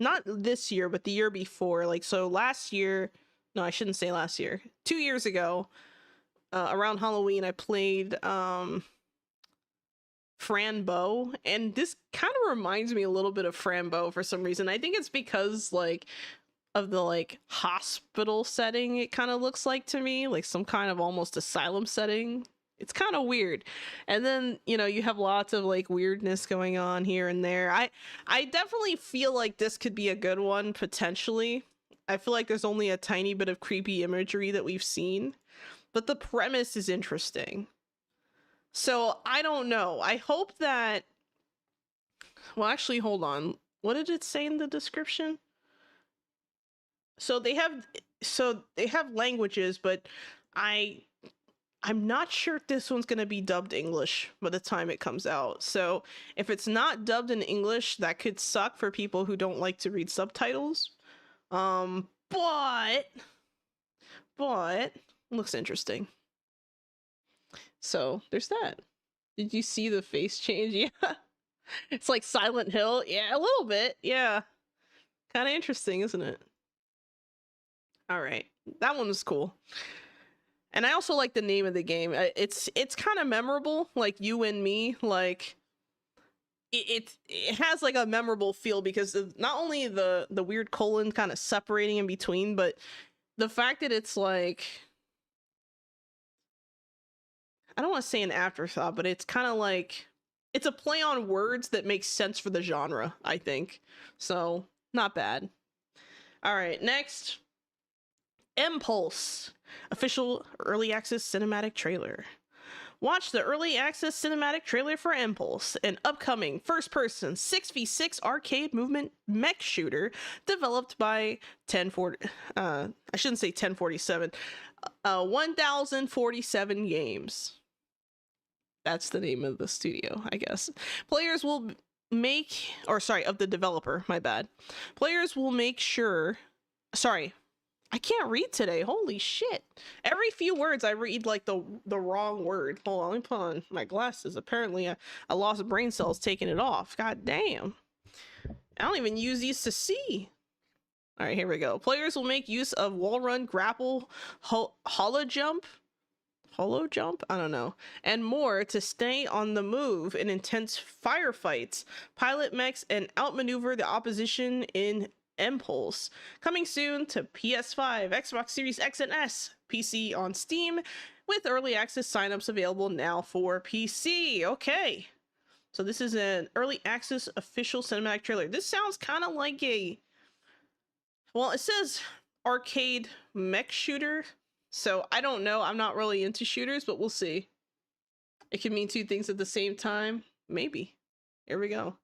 not this year, but the year before. Like, so last year, no, I shouldn't say last year, 2 years ago, around Halloween, I played Frambo, and this kind of reminds me a little bit of Frambo for some reason. I think it's because like of the like hospital setting it kind of looks like to me, like some kind of almost asylum setting. It's kind of weird. And then, you know, you have lots of like weirdness going on here and there. I definitely feel like this could be a good one potentially. I feel like there's only a tiny bit of creepy imagery that we've seen, but the premise is interesting. So I don't know. I hope that, well, actually, hold on. What did it say in the description? So they have languages, but I'm not sure if this one's going to be dubbed English by the time it comes out. So if it's not dubbed in English, that could suck for people who don't like to read subtitles. But looks interesting. So there's that. Did you see the face change? Yeah. It's like Silent Hill. Yeah, a little bit. Yeah. Kind of interesting, isn't it? All right. That one was cool. And I also like the name of the game. It's kind of memorable, like You and Me. Like it has like a memorable feel because of not only the weird colon kind of separating in between, but the fact that it's like, I don't want to say an afterthought, but it's kind of like, it's a play on words that makes sense for the genre, I think. So, not bad. All right, next. Impulse. Official early access cinematic trailer. Watch the early access cinematic trailer for Impulse, an upcoming first-person 6v6 arcade movement mech shooter developed by 1047 Games. That's the name of the studio, I guess. Players will make, or sorry, of the developer, my bad. Players will make sure, sorry, I can't read today. Holy shit. Every few words I read like the wrong word. Hold on, let me put on my glasses. Apparently I lost brain cells taking it off. God damn. I don't even use these to see. All right, here we go. Players will make use of wall run, grapple, holo jump, I don't know, and more to stay on the move in intense firefights, pilot mechs, and outmaneuver the opposition in Impulse. Coming soon to PS5, Xbox Series X and S, PC on Steam, with early access signups available now for PC. Okay, so this is an early access official cinematic trailer. This sounds kind of like a, well, it says arcade mech shooter, so I don't know. I'm not really into shooters, but we'll see. It can mean 2 things at the same time. Maybe. Here we go.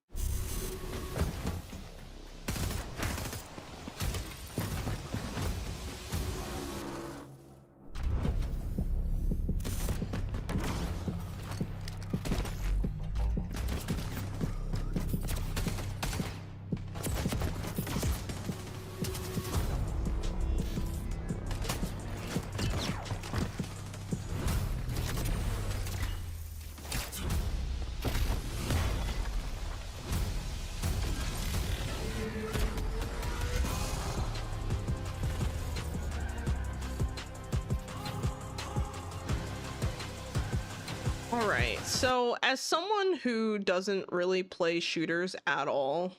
Alright, so as someone who doesn't really play shooters at all,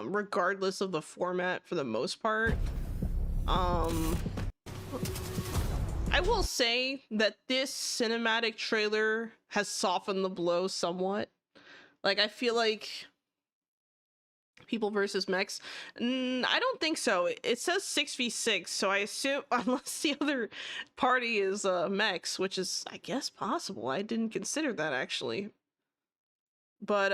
regardless of the format for the most part, I will say that this cinematic trailer has softened the blow somewhat. Like, I feel like People versus mechs. I don't think so. It says 6v6, so I assume unless the other party is mechs, which is I guess possible. I didn't consider that actually. But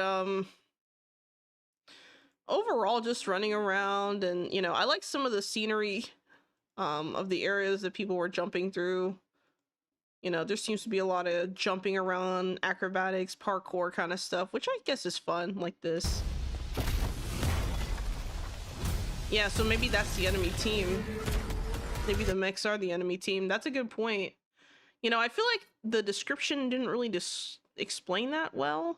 overall just running around, and you know, I like some of the scenery of the areas that people were jumping through. You know, there seems to be a lot of jumping around, acrobatics, parkour kind of stuff, which I guess is fun, like this. Yeah, so maybe that's the enemy team. Maybe the mechs are the enemy team. That's a good point. You know, I feel like the description didn't really explain that well.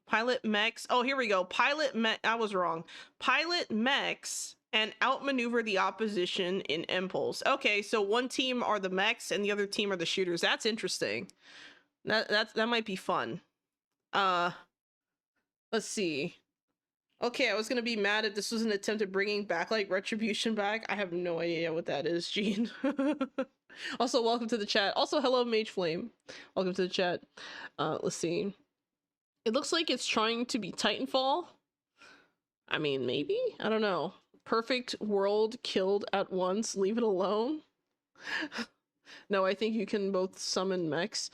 Pilot mechs. Oh, here we go. Pilot mech. I was wrong. Pilot mechs and outmaneuver the opposition in impulse. Okay, so one team are the mechs and the other team are the shooters. That's interesting. That might be fun. Let's see. Okay, I was gonna be mad if this was an attempt at bringing back like Retribution back. I have no idea what that is, Gene. Also, welcome to the chat. Also, hello, Mage Flame. Welcome to the chat. Let's see. It looks like it's trying to be Titanfall. I mean, maybe? I don't know. Perfect world killed at once. Leave it alone. No, I think you can both summon mechs.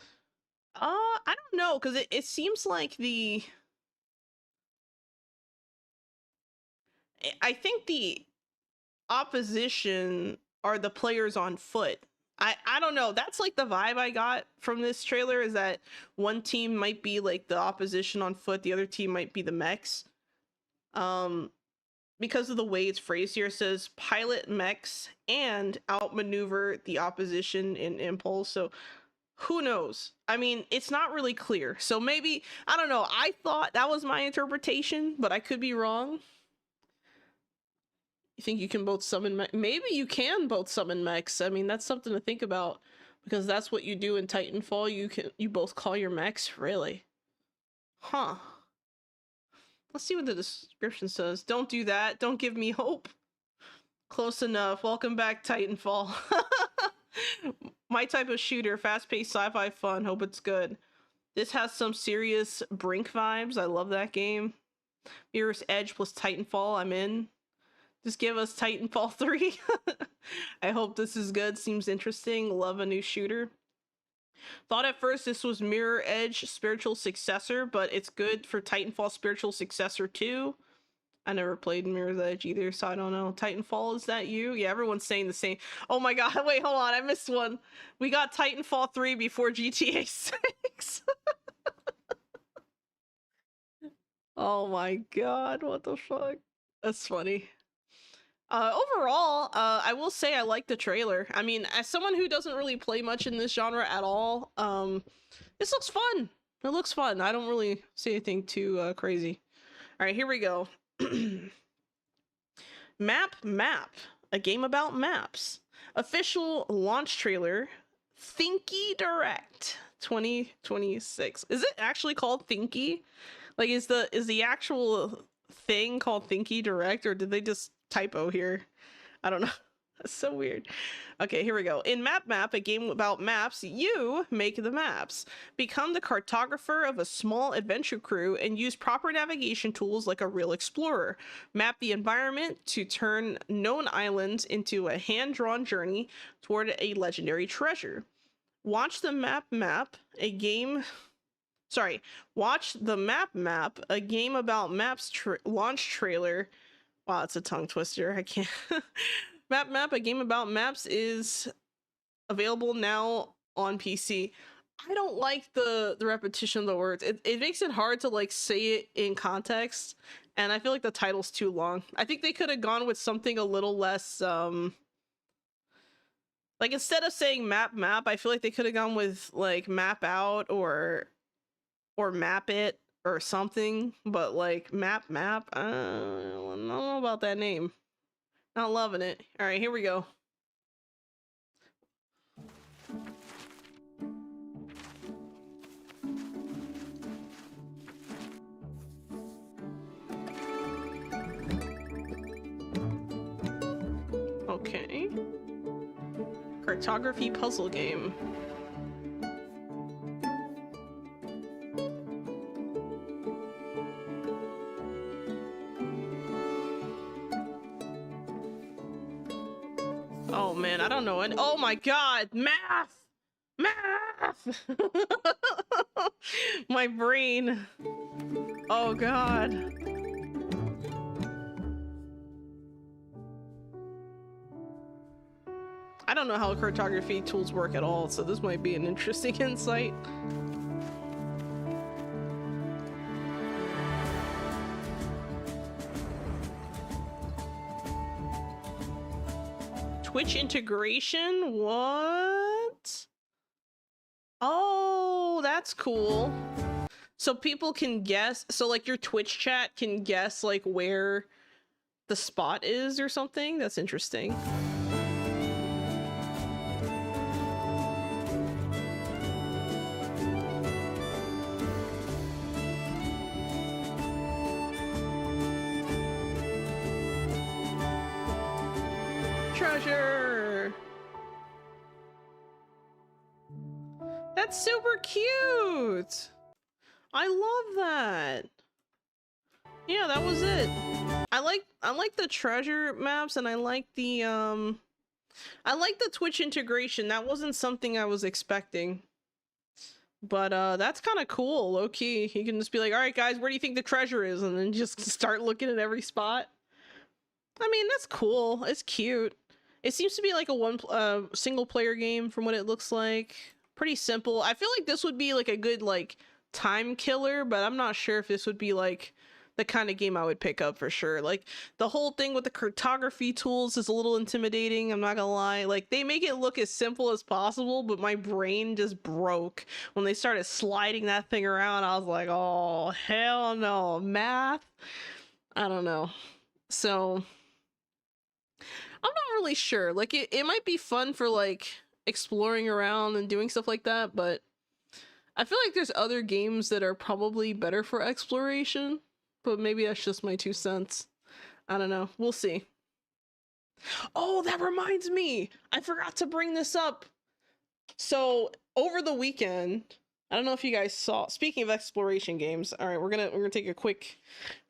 I don't know, because it seems like the... I think the opposition are the players on foot. I don't know. That's like the vibe I got from this trailer, is that one team might be like the opposition on foot, the other team might be the mechs. Because of the way it's phrased here, it says pilot mechs and outmaneuver the opposition in impulse. So who knows? I mean, it's not really clear. So maybe, I don't know. I thought that was my interpretation, but I could be wrong. You think you can both summon mechs? Maybe you can both summon mechs. I mean, that's something to think about, because that's what you do in Titanfall. You both call your mechs? Really? Huh. Let's see what the description says. Don't do that. Don't give me hope. Close enough. Welcome back, Titanfall. My type of shooter. Fast-paced sci-fi fun. Hope it's good. This has some serious Brink vibes. I love that game. Mirror's Edge plus Titanfall. I'm in. Just give us Titanfall 3. I hope this is good. Seems interesting. Love a new shooter. Thought at first this was Mirror Edge spiritual successor, but it's good for Titanfall spiritual successor 2. I never played Mirror's Edge either, so I don't know. Titanfall, is that you? Yeah, everyone's saying the same. Oh my god, wait, hold on, I missed one. We got Titanfall 3 before GTA 6. Oh my god, what the fuck? That's funny. Overall, I will say I like the trailer. I mean, as someone who doesn't really play much in this genre at all, this looks fun. It looks fun. I don't really see anything too crazy. All right, here we go. Map, a game about maps. Official launch trailer, Thinky Direct 2026. Is it actually called Thinky? Like, is the actual thing called Thinky Direct, or did they just typo here? I don't know. That's so weird. Okay, here we go. In Map, a game about maps, you make the maps. Become the cartographer of a small adventure crew and use proper navigation tools like a real explorer. Map the environment to turn known islands into a hand-drawn journey toward a legendary treasure. Watch the Map, a game... Sorry. Watch the Map, a game about maps launch trailer. Wow, it's a tongue twister. I can't... Map, a game about maps is available now on PC. I don't like the repetition of the words. It makes it hard to like say it in context, and I feel like the title's too long. I think they could have gone with something a little less like, instead of saying map, I feel like they could have gone with like map out or map it or something. But like map, I don't know about that name. Not loving it. All right, here we go. Okay. Cartography puzzle game. man, I don't know. And oh my god, math! Math! My brain. Oh god. I don't know how cartography tools work at all, so this might be an interesting insight. Twitch integration? What? Oh, that's cool. So people can guess, so like your Twitch chat can guess like where the spot is or something? That's interesting. Treasure! That's super cute! I love that. Yeah, that was it. I like the treasure maps, and I like the Twitch integration. That wasn't something I was expecting. But that's kind of cool, low key. You can just be like, "All right, guys, where do you think the treasure is?" and then just start looking at every spot. I mean, that's cool. It's cute. It seems to be like a single player game from what it looks like. Pretty simple. I feel like this would be like a good like time killer, but I'm not sure if this would be like the kind of game I would pick up for sure. Like the whole thing with the cartography tools is a little intimidating, I'm not gonna lie. Like they make it look as simple as possible, but my brain just broke when they started sliding that thing around. I was like, oh hell no, math. I don't know. So I'm not really sure. Like it might be fun for like exploring around and doing stuff like that, but I feel like there's other games that are probably better for exploration, but maybe that's just my 2 cents. I don't know. We'll see. Oh, that reminds me. I forgot to bring this up. So over the weekend, I don't know if you guys saw, speaking of exploration games, all right, we're gonna take a quick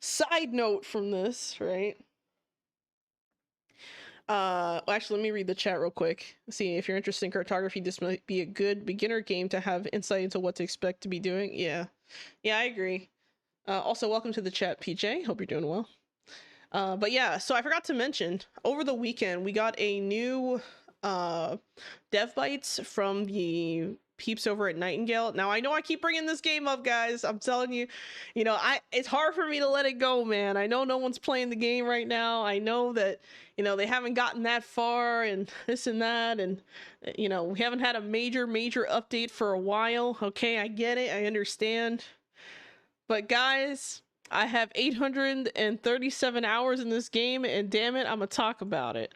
side note from this, right? Actually, let me read the chat real quick. See if you're interested in cartography. This might be a good beginner game to have insight into what to expect to be doing. Yeah, I agree. Also, welcome to the chat, PJ. Hope you're doing well. But yeah, so I forgot to mention over the weekend we got a new dev bites from the peeps over at Nightingale. Now I know I keep bringing this game up, guys. I'm telling you, you know, it's hard for me to let it go, man. I know no one's playing the game right now. I know that, you know, they haven't gotten that far and this and that, and you know, we haven't had a major update for a while. Okay, I get it. I understand. But guys, I have 837 hours in this game, and damn it, I'm gonna talk about it.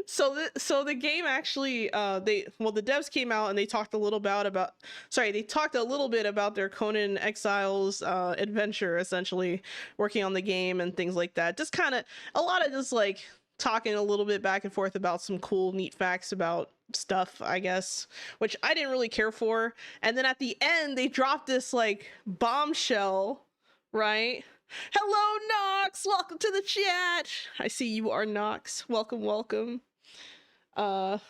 So the game actually, the devs came out and they talked a little bit about their Conan Exiles adventure, essentially working on the game and things like that. Just kind of a lot of just like talking a little bit back and forth about some cool, neat facts about stuff, I guess, which I didn't really care for. And then at the end, they dropped this like bombshell, right? Hello, Nox! Welcome to the chat! I see you are Nox. Welcome. But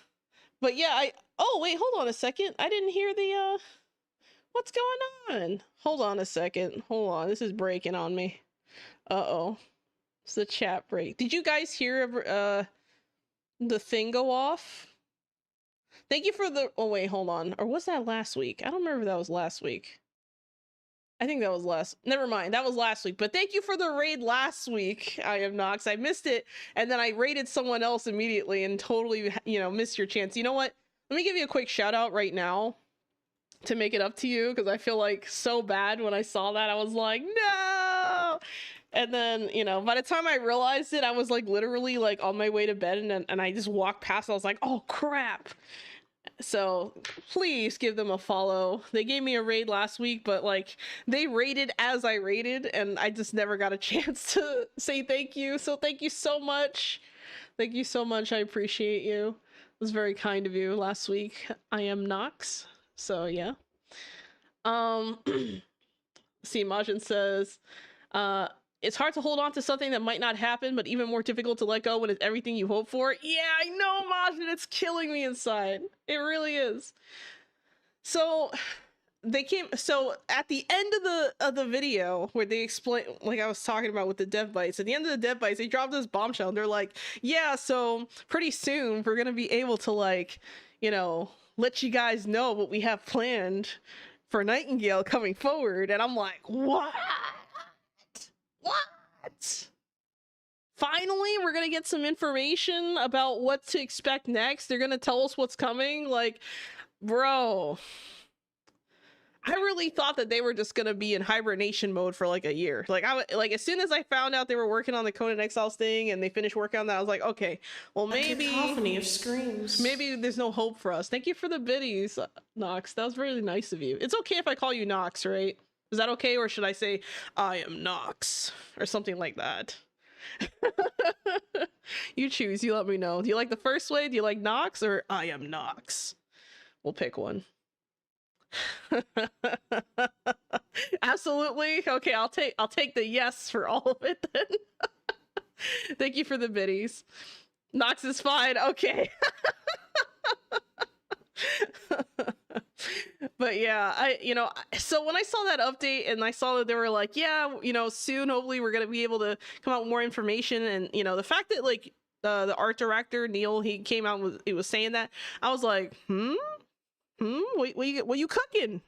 yeah, oh wait, hold on a second. I didn't hear the, what's going on? Hold on a second. Hold on, this is breaking on me. Uh-oh. It's the chat break. Did you guys hear, the thing go off? Thank you for the, oh wait, hold on. Or was that last week? I don't remember if that was last week. I think that was never mind, that was last week. But thank you for the raid last week, I am Nox. I missed it, and then I raided someone else immediately and totally, you know, missed your chance. You know what? Let me give you a quick shout out right now to make it up to you, because I feel like so bad when I saw that. I was like, no! And then, you know, by the time I realized it, I was like literally like on my way to bed, and I just walked past. I was like, oh crap. So please give them a follow. They gave me a raid last week, but like they raided as I raided, and I just never got a chance to say thank you. So thank you so much. Thank you so much. I appreciate you. It was very kind of you last week. I am Nox. So yeah. See, Majin says, it's hard to hold on to something that might not happen, but even more difficult to let go when it's everything you hope for. Yeah, I know, Majin, it's killing me inside. It really is. So so at the end of the video where they explain, like I was talking about with the dev bites, at the end of the dev bites, they dropped this bombshell and they're like, yeah, so pretty soon we're gonna be able to, like, you know, let you guys know what we have planned for Nightingale coming forward. And I'm like, what? Finally, we're gonna get some information about what to expect next. They're gonna tell us what's coming. Like, bro, I really thought that they were just gonna be in hibernation mode for like a year. Like, like as soon as I found out they were working on the Conan Exiles thing and they finished working on that, I was like, okay, well, maybe A cacophony of screams. maybe there's no hope for us. Thank you for the biddies, Nox. That was really nice of you. It's okay if I call you Nox, right? Is that okay, or should I say I am Nox or something like that? You choose. You let me know. Do you like the first way? Do you like Nox or I am Nox? We'll pick one. Absolutely. Okay, I'll take the yes for all of it then. Thank you for the biddies. Nox is fine. Okay. But yeah, so when I saw that update and I saw that they were like, yeah, soon hopefully we're gonna be able to come out with more information, and the fact that like the art director Neil, he came out with, he was saying that, I was like, what you cooking?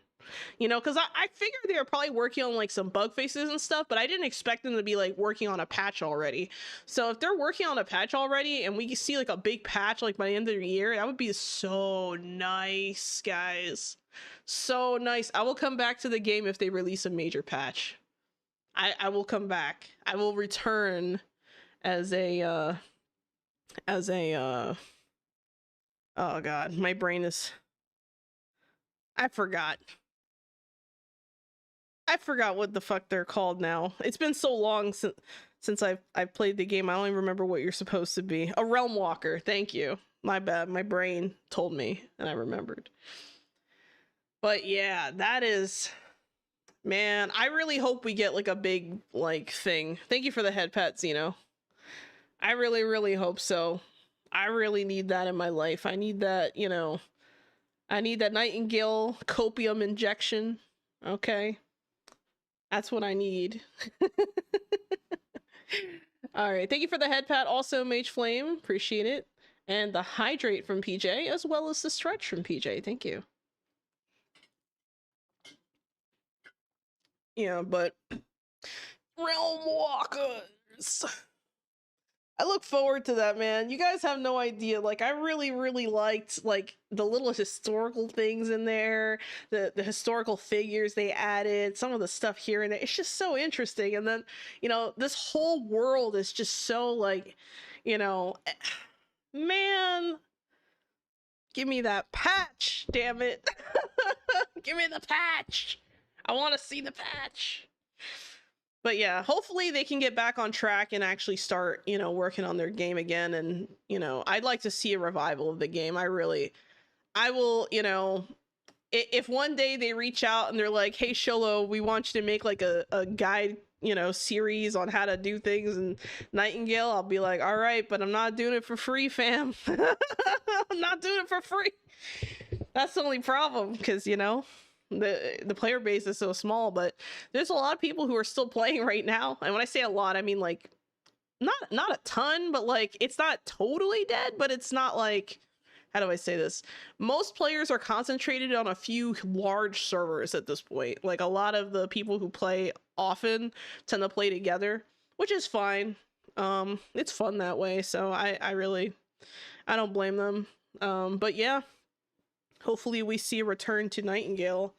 Because I figured they were probably working on like some bug faces and stuff, but I didn't expect them to be like working on a patch already. So if they're working on a patch already and we see like a big patch like by the end of the year, that would be so nice, guys. So nice. I will come back to the game if they release a major patch. I will come back. I will return as a oh god, my brain is, I forgot what the fuck they're called now. It's been so long since I've played the game. I don't even remember what you're supposed to be. A realm walker. Thank you. My bad. My brain told me and I remembered. But yeah, that is, man, I really hope we get like a big like thing. Thank you for the headpat, Xeno. I really, really hope so. I really need that in my life. I need that, I need that Nightingale copium injection. Okay. That's what I need. All right. Thank you for the headpat. Also, Mage Flame. Appreciate it. And the hydrate from PJ, as well as the stretch from PJ. Thank you. Yeah, but Realm Walkers. I look forward to that, man. You guys have no idea. Like, I really, really liked like the little historical things in there, the historical figures they added, some of the stuff here and there. It's just so interesting. And then, this whole world is just so like, man, give me that patch, damn it. Give me the patch. I want to see the patch. But yeah, hopefully they can get back on track and actually start, working on their game again. And, I'd like to see a revival of the game. I will, if one day they reach out and they're like, hey, Xolo, we want you to make like a guide, series on how to do things in Nightingale, I'll be like, all right, but I'm not doing it for free, fam. I'm not doing it for free. That's the only problem, because, the player base is so small, but there's a lot of people who are still playing right now. And when I say a lot, I mean like not a ton, but like it's not totally dead, but it's not like, how do I say this? Most players are concentrated on a few large servers at this point. Like a lot of the people who play often tend to play together, which is fine. It's fun that way, so I don't blame them. But yeah, hopefully we see a return to Nightingale.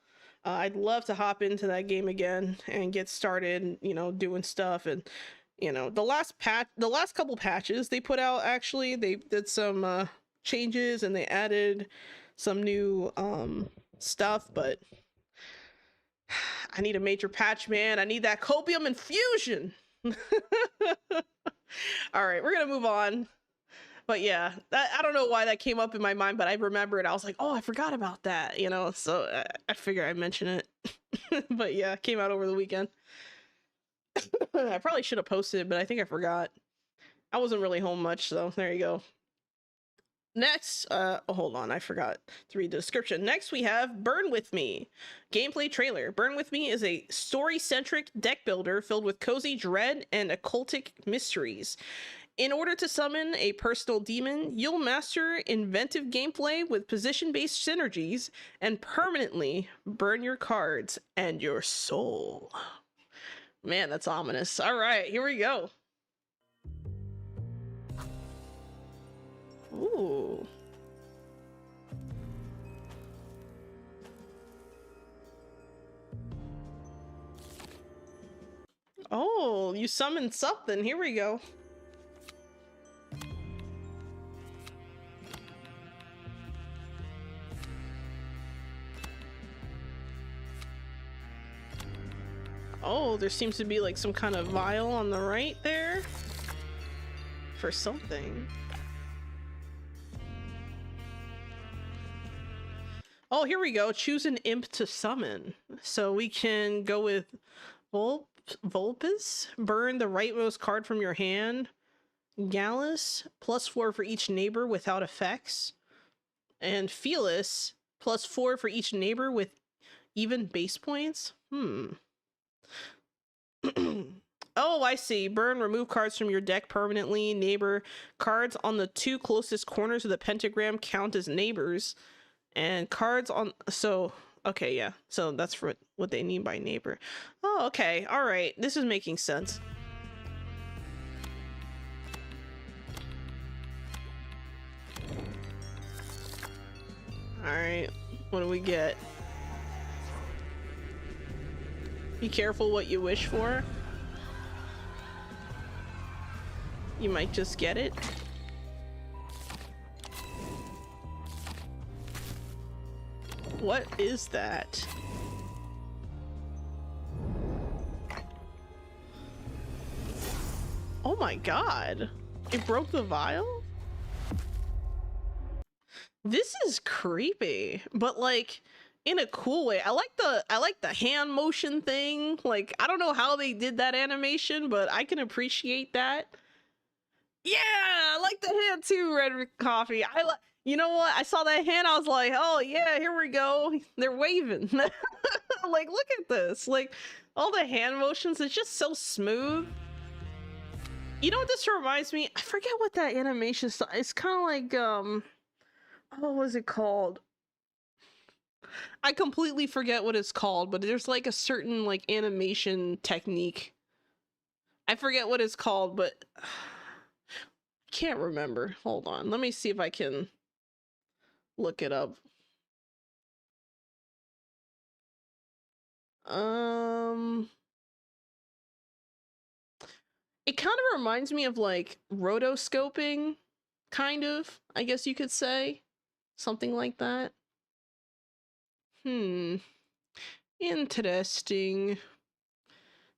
I'd love to hop into that game again and get started, doing stuff. And, the last couple patches they put out, actually, they did some changes and they added some new stuff, but I need a major patch, man. I need that copium infusion. All right, we're gonna move on. But yeah, I don't know why that came up in my mind, but I remembered. I was like, oh, I forgot about that, so I figure I'd mention it. But yeah, it came out over the weekend. I probably should have posted it, but I think I forgot. I wasn't really home much, so there you go. Next, oh, hold on, I forgot to read the description. Next, we have Burn With Me. Gameplay trailer. Burn With Me is a story-centric deck builder filled with cozy dread and occultic mysteries. In order to summon a personal demon, you'll master inventive gameplay with position-based synergies and permanently burn your cards and your soul. Man, that's ominous. All right, here we go. Ooh. Oh, you summoned something. Here we go. Oh, there seems to be like some kind of vial on the right there for something. Oh, here we go. Choose an imp to summon. So we can go with Vulpes. Burn the rightmost card from your hand. Gallus. +4 for each neighbor without effects. And Felis. +4 for each neighbor with even base points. Oh, I see. Burn, remove cards from your deck permanently. Neighbor. Cards on the 2 closest corners of the pentagram count as neighbors. And cards on, so, okay, yeah. So that's for what they mean by neighbor. Oh, okay. All right. This is making sense. All right. What do we get? Be careful what you wish for. You might just get it. What is that? Oh my god. It broke the vial? This is creepy, but like in a cool way. I like the hand motion thing. Like, I don't know how they did that animation, but I can appreciate that. Yeah, I like the hand too, Red Coffee. You know what? I saw that hand, I was like, oh yeah, here we go. They're waving. Like, look at this. Like, all the hand motions, it's just so smooth. You know what this reminds me? I forget what that animation is. It's kind of like, what was it called? I completely forget what it's called, but there's like a certain like animation technique. I forget what it's called, but can't remember. Hold on. Let me see if I can look it up. It kind of reminds me of like rotoscoping, kind of, I guess you could say. Something like that. Interesting.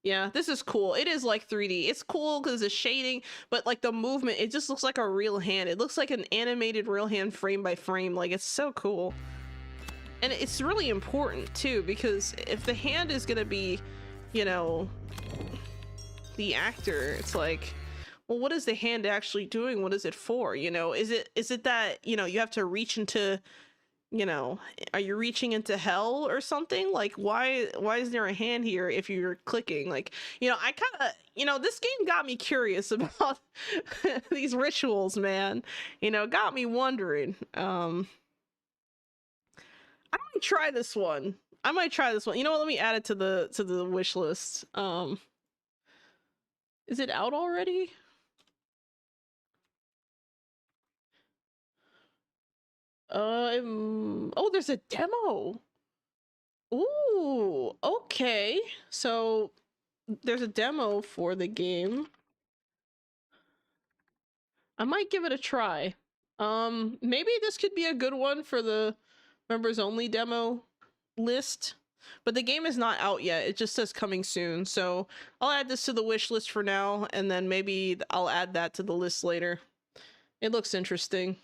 Yeah, this is cool. It is like 3D. It's cool because the shading, but like the movement, it just looks like a real hand. It looks like an animated real hand frame by frame. Like, it's so cool. And it's really important too, because if the hand is gonna be, you know, the actor, it's like, well, what is the hand actually doing? What is it for? You know, is it that, you know, you have to reach into, you know, are you reaching into hell or something? Like, why is there a hand here if you're clicking? Like, you know, I kind of, you know, this game got me curious about these rituals, man. You know, got me wondering. I might try this one. You know what? Let me add it to the wish list. Is it out already? Oh, there's a demo. Ooh, okay. So there's a demo for the game. I might give it a try. Maybe this could be a good one for the members only demo list, but the game is not out yet. It just says coming soon. So I'll add this to the wish list for now, and then maybe I'll add that to the list later. It looks interesting.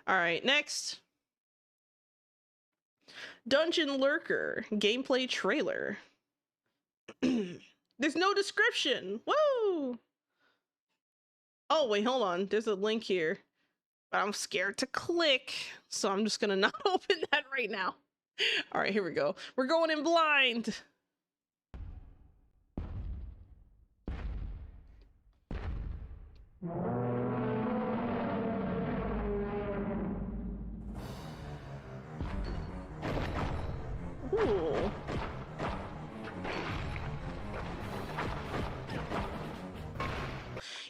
All right, next. Dungeon Lurker gameplay trailer. There's no description. Woo! Oh, wait, hold on. There's a link here. But I'm scared to click, so I'm just gonna not open that right now. All right, here we go. We're going in blind. Ooh.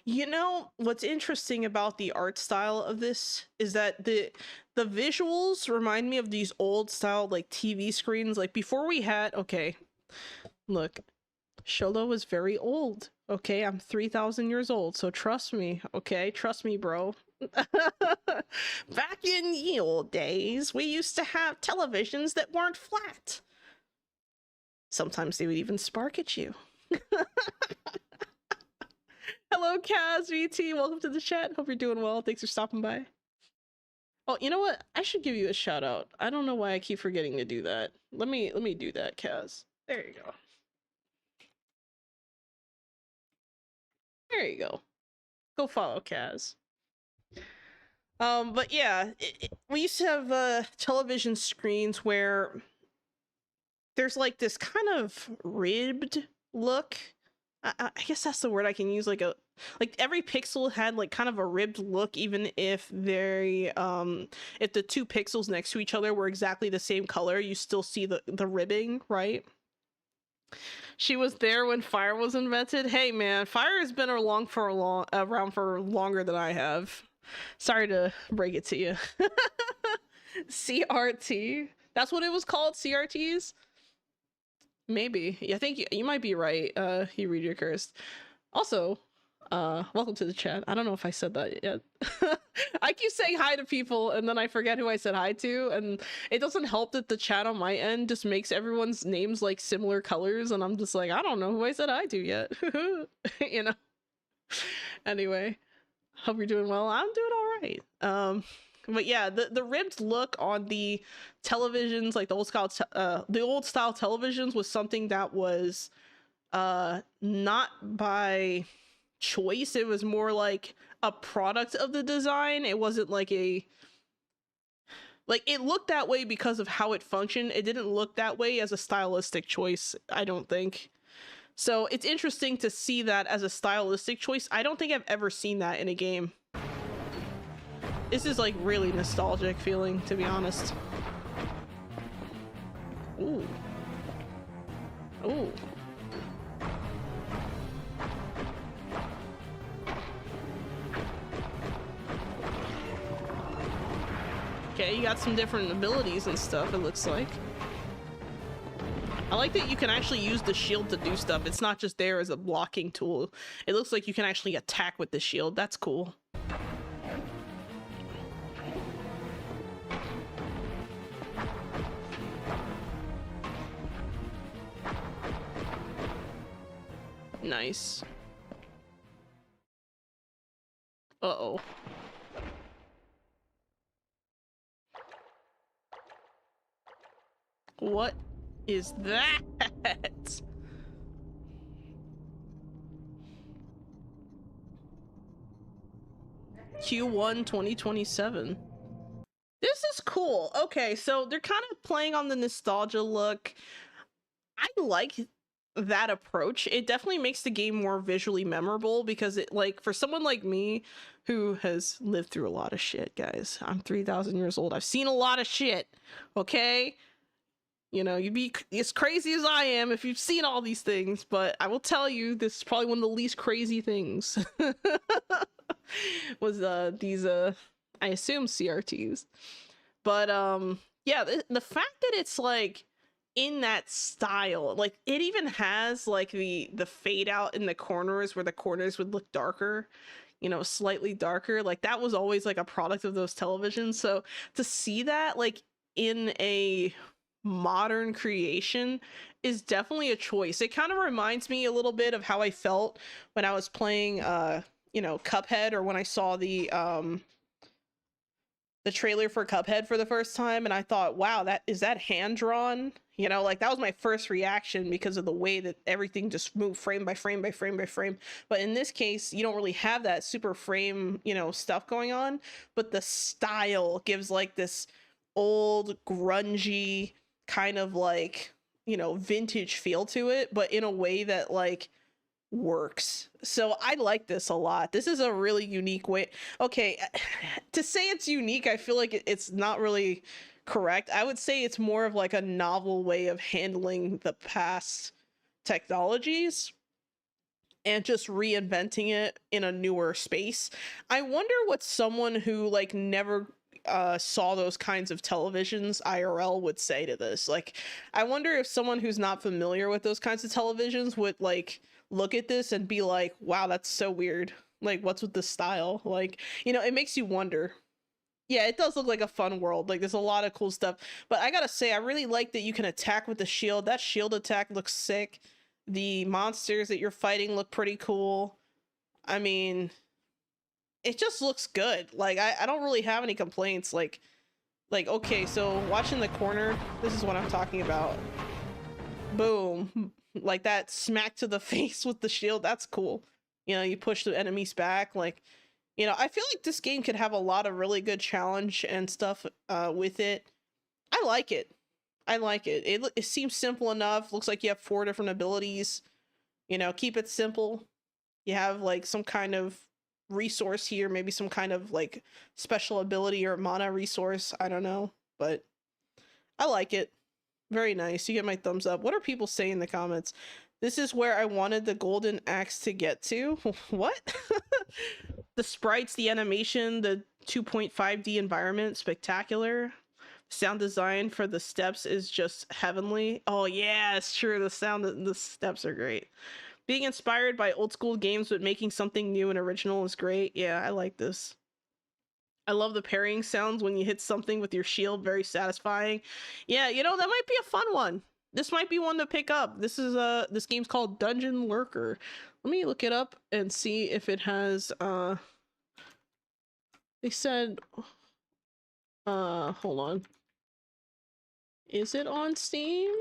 You know, what's interesting about the art style of this is that the visuals remind me of these old style like TV screens. Like before we had, okay, look, Xolo was very old. Okay, I'm 3,000 years old, so trust me. Okay, trust me, bro. Back in the old days, we used to have televisions that weren't flat. Sometimes they would even spark at you. Hello, Kaz VT. Welcome to the chat. Hope you're doing well. Thanks for stopping by. Oh, you know what? I should give you a shout out. I don't know why I keep forgetting to do that. Let me do that, Kaz. There you go. There you go. Go follow Kaz. But yeah, we used to have television screens where there's like this kind of ribbed look. I guess that's the word I can use. Like every pixel had like kind of a ribbed look, even if they if the two pixels next to each other were exactly the same color, you still see the ribbing, right? She was there when fire was invented. Hey man, fire has been around for longer than I have. Sorry to break it to you. CRT. That's what it was called, CRTs? Maybe. Yeah, I think you might be right. You read your cursed. Also, welcome to the chat. I don't know if I said that yet. I keep saying hi to people and then I forget who I said hi to, and it doesn't help that the chat on my end just makes everyone's names like similar colors, and I'm just like, I don't know who I said hi to yet. You know. Anyway, hope you're doing well. I'm doing all right. But yeah, the ribbed look on the televisions, like the old style televisions, was something that was not by choice. It was more like a product of the design. It wasn't like it looked that way because of how it functioned. It didn't look that way as a stylistic choice, I don't think. So it's interesting to see that as a stylistic choice. I don't think I've ever seen that in a game. This is like really nostalgic feeling, to be honest. Ooh. Ooh. Okay, you got some different abilities and stuff, it looks like. I like that you can actually use the shield to do stuff. It's not just there as a blocking tool. It looks like you can actually attack with the shield. That's cool. Nice. Uh-oh. What is that? Q1 2027. This is cool. Okay, so they're kind of playing on the nostalgia look. I like that approach. It definitely makes the game more visually memorable because it, like, for someone like me who has lived through a lot of shit, guys. I'm 3,000 years old. I've seen a lot of shit. Okay? You know, you'd be as crazy as I am if you've seen all these things, but I will tell you, this is probably one of the least crazy things. Was these I assume CRTs. But yeah, the fact that it's like in that style, like it even has like the fade out in the corners where the corners would look darker, you know, slightly darker, like that was always like a product of those televisions. So to see that like in a modern creation is definitely a choice. It kind of reminds me a little bit of how I felt when I was playing you know, Cuphead, or when I saw the the trailer for Cuphead for the first time, and I thought, wow, that hand drawn? You know, like that was my first reaction because of the way that everything just moved frame by frame by frame by frame. But in this case, you don't really have that super frame, you know, stuff going on, but the style gives like this old grungy kind of like, you know, vintage feel to it, but in a way that like works. So I like this a lot. This is a really unique way. Okay, to say it's unique, I feel like it's not really correct. I would say it's more of like a novel way of handling the past technologies and just reinventing it in a newer space. I wonder what someone who like never saw those kinds of televisions IRL would say to this. Like, I wonder if someone who's not familiar with those kinds of televisions would like look at this and be like, wow, that's so weird. Like, what's with this style? Like, you know, it makes you wonder. Yeah, it does look like a fun world. Like, there's a lot of cool stuff. But I gotta say, I really like that you can attack with the shield. That shield attack looks sick. The monsters that you're fighting look pretty cool. I mean, it just looks good. Like, I don't really have any complaints. Like, okay, so watching the corner, this is what I'm talking about. Boom. Like that smack to the face with the shield, that's cool. You know, you push the enemies back. Like, you know, I feel like this game could have a lot of really good challenge and stuff with it. I like it. I like it. It seems simple enough. Looks like you have 4 different abilities. You know, keep it simple. You have like some kind of resource here, maybe some kind of like special ability or mana resource. I don't know, but I like it. Very nice. You get my thumbs up. What are people saying in the comments? This is where I wanted the golden axe to get to. What? The sprites, the animation, the 2.5D environment, spectacular. Sound design for the steps is just heavenly. Oh yeah, it's true. The steps are great. Being inspired by old school games but making something new and original is great. Yeah, I like this. I love the parrying sounds when you hit something with your shield. Very satisfying. Yeah, you know, that might be a fun one. This might be one to pick up. This is this game's called Dungeon Lurker. Let me look it up and see if it has they said hold on. Is it on Steam?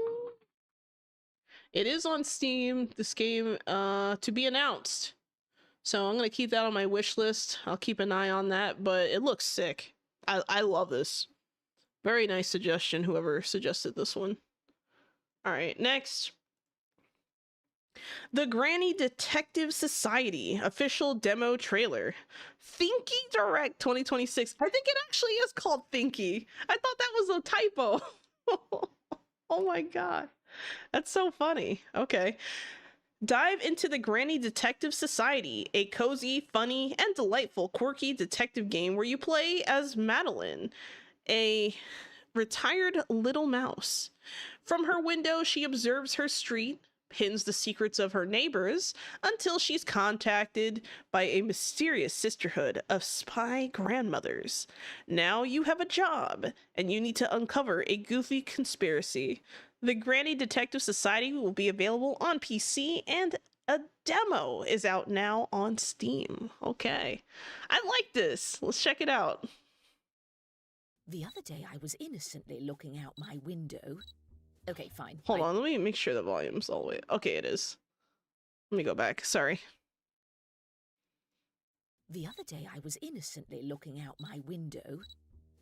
It is on Steam. This game to be announced. So I'm going to keep that on my wish list. I'll keep an eye on that, but it looks sick. I love this. Very nice suggestion, whoever suggested this one. All right, next. The Granny Detective Society official demo trailer. Thinky Direct 2026. I think it actually is called Thinky. I thought that was a typo. Oh my god. That's so funny. Okay. Dive into the Granny Detective Society, a cozy, funny, and delightful quirky detective game where you play as Madeline, a retired little mouse. From her window, she observes her street, pins the secrets of her neighbors, until she's contacted by a mysterious sisterhood of spy grandmothers. Now you have a job, and you need to uncover a goofy conspiracy. The Granny Detective Society will be available on PC, and a demo is out now on Steam. Okay. I like this. Let's check it out. The other day I was innocently looking out my window. Okay, fine. Hold on, let me make sure the volume's all the way. Okay, it is. Let me go back. Sorry. The other day I was innocently looking out my window.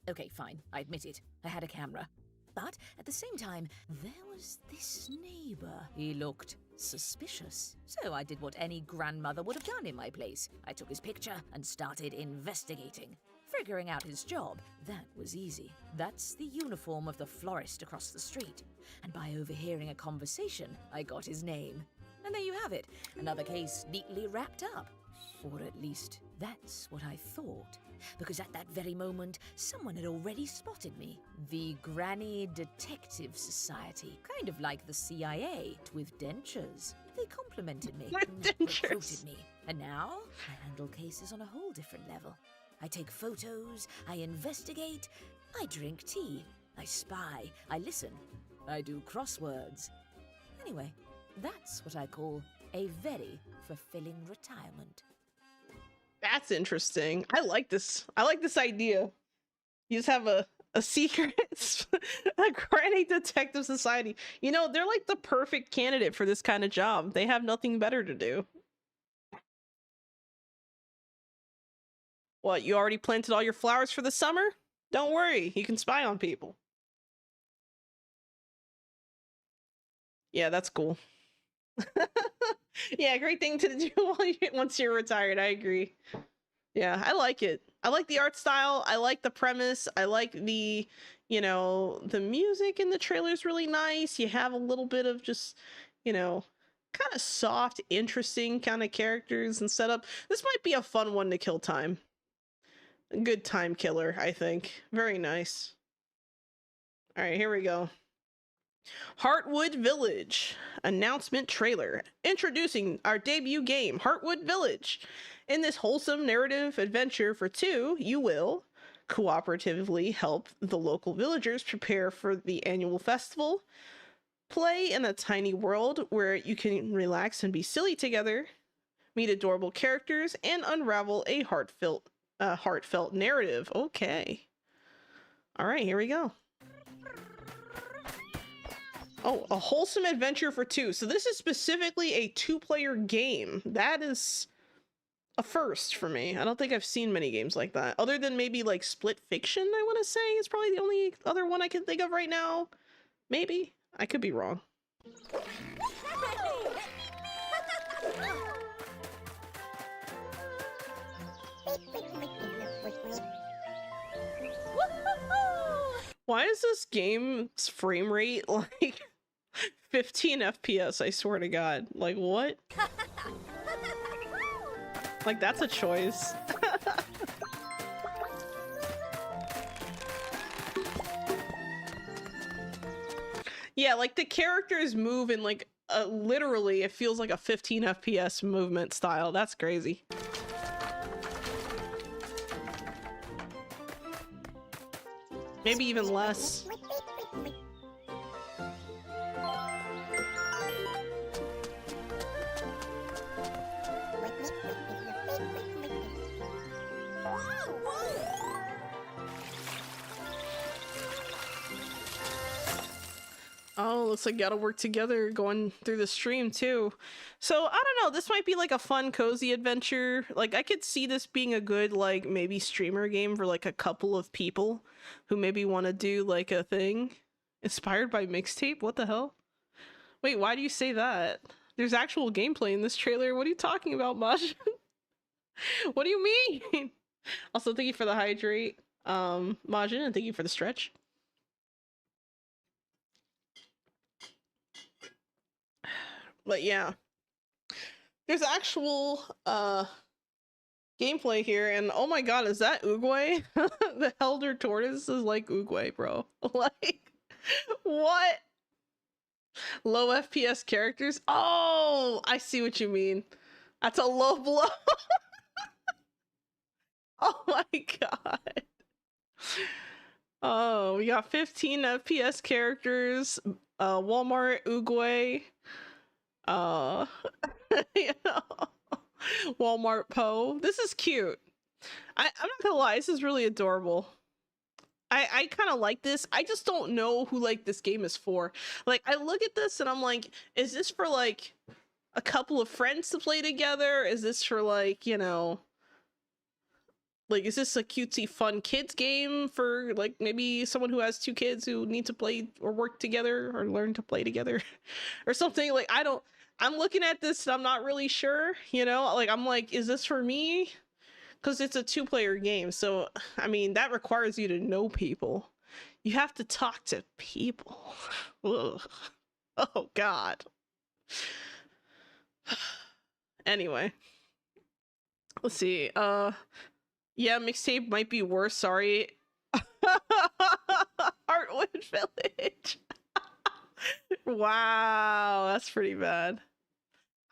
Okay, fine. I admit it. I had a camera. But at the same time, there was this neighbor. He looked suspicious. So I did what any grandmother would have done in my place. I took his picture and started investigating. Figuring out his job, that was easy. That's the uniform of the florist across the street. And by overhearing a conversation, I got his name. And there you have it. Another case neatly wrapped up. Or at least, that's what I thought. Because at that very moment, someone had already spotted me. The Granny Detective Society. Kind of like the CIA, with dentures. They complimented me. Recruited me. And now, I handle cases on a whole different level. I take photos, I investigate, I drink tea, I spy, I listen, I do crosswords. Anyway, that's what I call a very fulfilling retirement. That's interesting. I like this. I like this idea. You just have a secret a granny detective society. You know, they're like the perfect candidate for this kind of job. They have nothing better to do. What, you already planted all your flowers for the summer? Don't worry, you can spy on people. Yeah, that's cool. Yeah, great thing to do once you're retired. I agree. Yeah, I like it. I like the art style. I like the premise. I like the, you know, the music in the trailer is really nice. You have a little bit of just, you know, kind of soft, interesting kind of characters and setup. This might be a fun one to kill time. A good time killer, I think. Very nice. All right, here we go. Heartwood Village announcement trailer introducing our debut game, Heartwood Village. In this wholesome narrative adventure for two, you will cooperatively help the local villagers prepare for the annual festival, play in a tiny world where you can relax and be silly together, meet adorable characters, and unravel a heartfelt narrative. Okay. All right, here we go. Oh, a wholesome adventure for two. So this is specifically a two-player game. That is a first for me. I don't think I've seen many games like that. Other than maybe like Split Fiction, I want to say is probably the only other one I can think of right now. Maybe. I could be wrong. Why is this game's frame rate like 15 FPS, I swear to God. Like, what? Like, that's a choice. Yeah, like, the characters move in, like, literally, it feels like a 15 FPS movement style. That's crazy. Maybe even less. Oh, looks like gotta work together going through the stream too. So I don't know, this might be like a fun, cozy adventure. Like I could see this being a good, like maybe streamer game for like a couple of people who maybe want to do like a thing. Inspired by mixtape? What the hell? Wait, why do you say that? There's actual gameplay in this trailer. What are you talking about, Maj? What do you mean? Also, thank you for the hydrate, Majin, and thank you for the stretch. But yeah, there's actual gameplay here, and oh my god, is that Oogway? The Elder Tortoise is like Oogway, bro. Like, what? Low FPS characters? Oh, I see what you mean. That's a low blow. Oh my god. Oh, we got 15 FPS characters. Walmart, Oogway. You know, Walmart Poe. This is cute. I'm not gonna lie, this is really adorable. I kind of like this. I just don't know who like this game is for. Like, I look at this and I'm like, is this for like a couple of friends to play together? Is this for like, you know, like, is this a cutesy fun kids game for like maybe someone who has two kids who need to play or work together or learn to play together or something? Like, I'm looking at this and I'm not really sure, you know, like, I'm like, is this for me? Because it's a two-player game, so I mean that requires you to know people. You have to talk to people. Ugh. Oh god. Anyway, let's see. Yeah, mixtape might be worse. Sorry. Heartwood Village. Wow, that's pretty bad.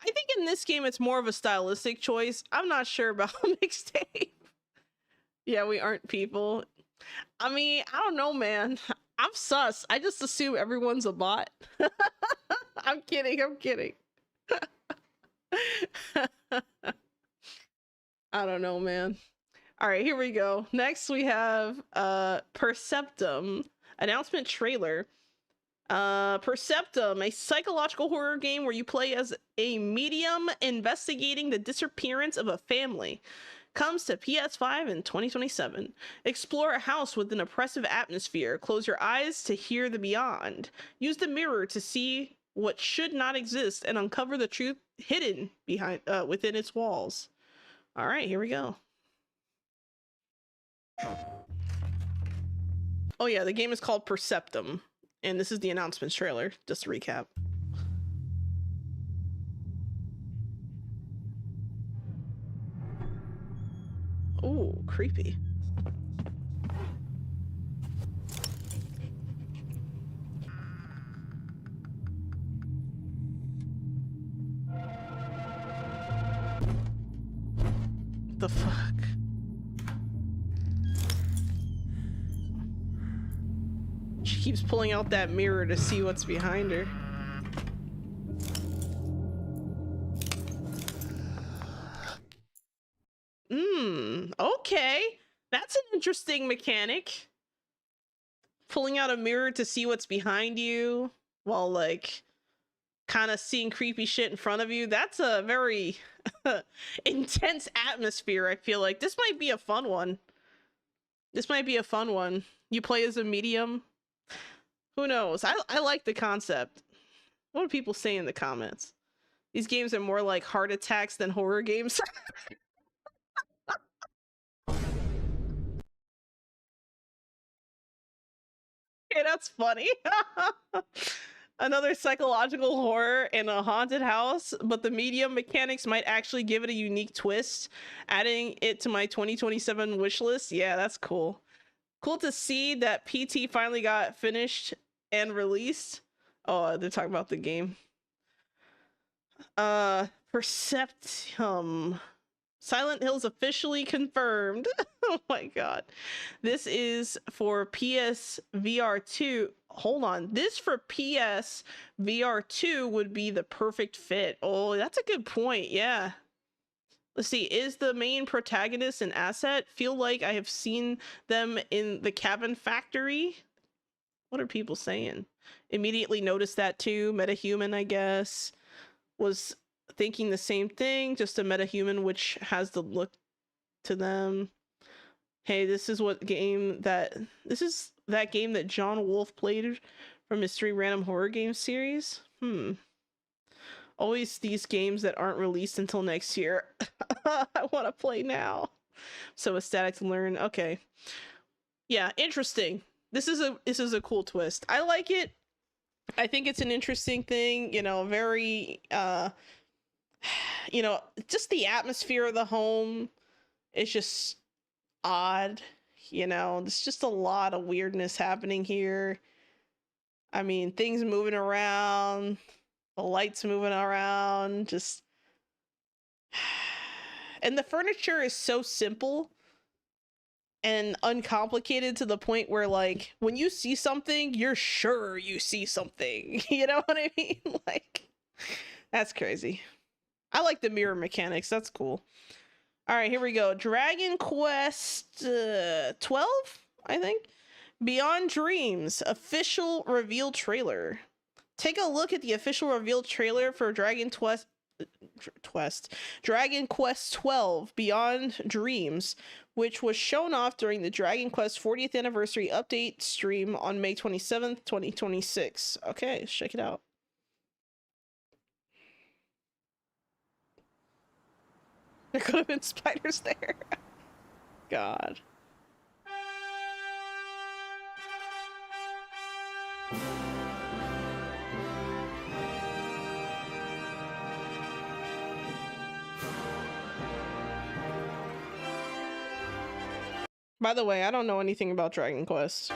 I think in this game it's more of a stylistic choice. I'm not sure about mixtape. Yeah, we aren't people. I mean, I don't know, man. I'm sus. I just assume everyone's a bot. I'm kidding. I'm kidding. I don't know, man. All right, here we go. Next we have Perceptum announcement trailer. Perceptum, a psychological horror game where you play as a medium investigating the disappearance of a family. Comes to PS5 in 2027. Explore a house with an oppressive atmosphere. Close your eyes to hear the beyond. Use the mirror to see what should not exist and uncover the truth hidden behind within its walls. All right, here we go. Oh yeah, the game is called Perceptum, and this is the announcements trailer, just to recap. Ooh, creepy. The fuck? She keeps pulling out that mirror to see what's behind her. Okay. That's an interesting mechanic. Pulling out a mirror to see what's behind you while like kind of seeing creepy shit in front of you. That's a very intense atmosphere, I feel like. This might be a fun one. This might be a fun one. You play as a medium. Who knows? I like the concept. What do people say in the comments? These games are more like heart attacks than horror games. Okay, that's funny. Another psychological horror in a haunted house, but the medium mechanics might actually give it a unique twist, adding it to my 2027 wish list. Yeah, that's cool. Cool to see that PT finally got finished and released. Oh, they're talking about the game. Perceptum. Silent Hill's officially confirmed. Oh my god. This is for PS VR 2. Hold on. This for PS VR 2 would be the perfect fit. Oh, that's a good point. Yeah. Let's see. Is the main protagonist an asset? Feel like I have seen them in the Cabin Factory. What are people saying? Immediately noticed that too. Metahuman, I guess. Was thinking the same thing, just a metahuman which has the look to them. Hey, this is that game that John Wolfe played from Mystery Random Horror Games series. Always these games that aren't released until next year. I want to play now. So ecstatic to learn. Okay. Yeah, interesting. This is a cool twist. I like it. I think it's an interesting thing, you know, very you know, just the atmosphere of the home is just odd, you know. There's just a lot of weirdness happening here. I mean, things moving around, the lights moving around, just and the furniture is so simple and uncomplicated to the point where like when you see something, you're sure you see something. You know what I mean? Like, that's crazy. I like the mirror mechanics. That's cool. All right, here we go. Dragon Quest 12, I think. Beyond Dreams official reveal trailer. Take a look at the official reveal trailer for Dragon Quest 12 Beyond Dreams, which was shown off during the Dragon Quest 40th anniversary update stream on May 27th, 2026. Okay, let's check it out. There could have been spiders there. God. By the way, I don't know anything about Dragon Quest.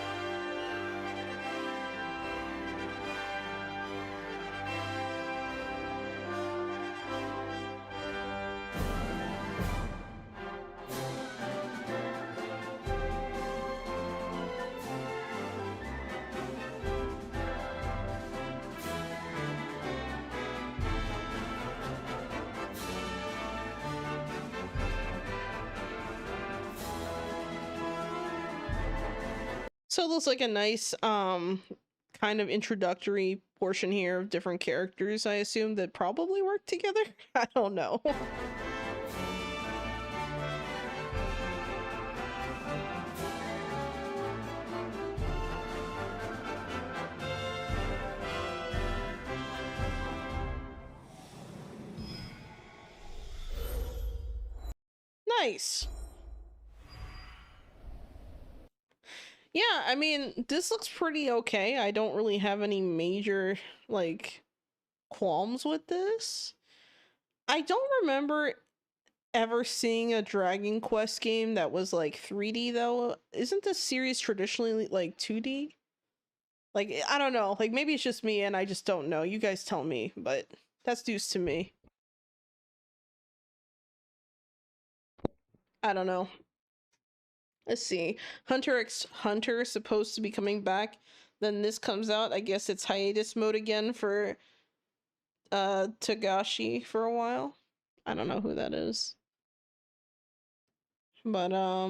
So it looks like a nice kind of introductory portion here of different characters, I assume, that probably work together. I don't know. Nice. Yeah, I mean, this looks pretty okay. I don't really have any major, like, qualms with this. I don't remember ever seeing a Dragon Quest game that was, like, 3D, though. Isn't this series traditionally, like, 2D? Like, I don't know. Like, maybe it's just me and I just don't know. You guys tell me, but that's news to me. I don't know. Let's see. Hunter x Hunter is supposed to be coming back. Then this comes out. I guess it's hiatus mode again for Togashi for a while. I don't know who that is. But I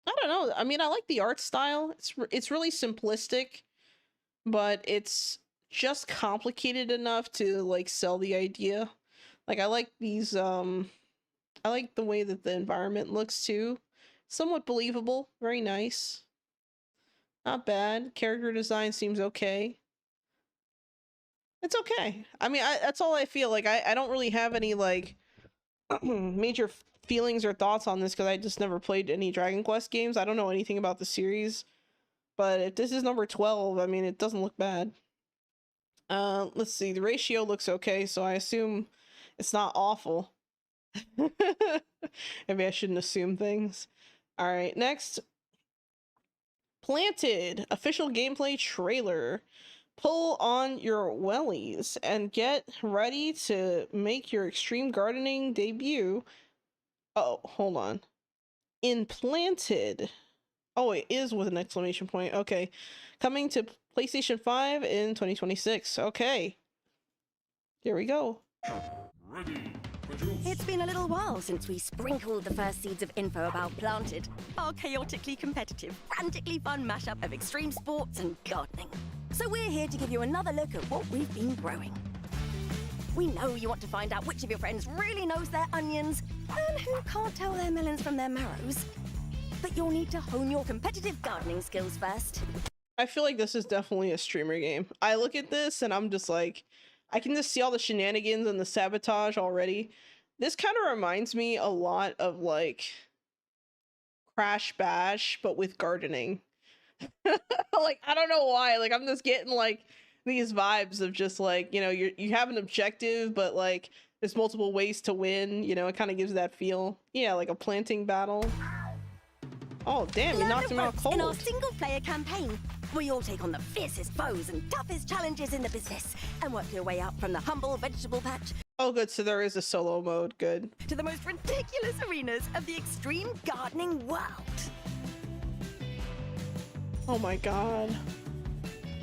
don't know. I mean, I like the art style. It's really simplistic, but it's just complicated enough to like sell the idea. Like I like these I like the way that the environment looks too. Somewhat believable, very nice. Not bad. Character design seems okay. It's okay. I mean, that's all I feel. Like, I don't really have any, like, major feelings or thoughts on this because I just never played any Dragon Quest games. I don't know anything about the series. But if this is number 12, I mean, it doesn't look bad. Let's see. The ratio looks okay, so I assume it's not awful. Maybe I shouldn't assume things. Alright, next. Planted. Official gameplay trailer. Pull on your wellies and get ready to make your extreme gardening debut. Oh, hold on. In Planted. Oh, it is with an exclamation point. Okay. Coming to PlayStation 5 in 2026. Okay. Here we go. Ready. Produce. It's been a little while since we sprinkled the first seeds of info about Planted, our chaotically competitive, frantically fun mashup of extreme sports and gardening. So we're here to give you another look at what we've been growing. We know you want to find out which of your friends really knows their onions and who can't tell their melons from their marrows. But you'll need to hone your competitive gardening skills first. I feel like this is definitely a streamer game. I look at this and I'm just like, I can just see all the shenanigans and the sabotage already. This kind of reminds me a lot of like Crash Bash, but with gardening. Like, I don't know why. Like, I'm just getting like these vibes of just like, you know, you have an objective, but like there's multiple ways to win. You know, it kind of gives that feel. Yeah, like a planting battle. Oh, damn, you knocked him out cold. In our single-player campaign, we all take on the fiercest foes and toughest challenges in the business and work your way up from the humble vegetable patch. Oh, good. So there is a solo mode. Good. To the most ridiculous arenas of the extreme gardening world. Oh my god.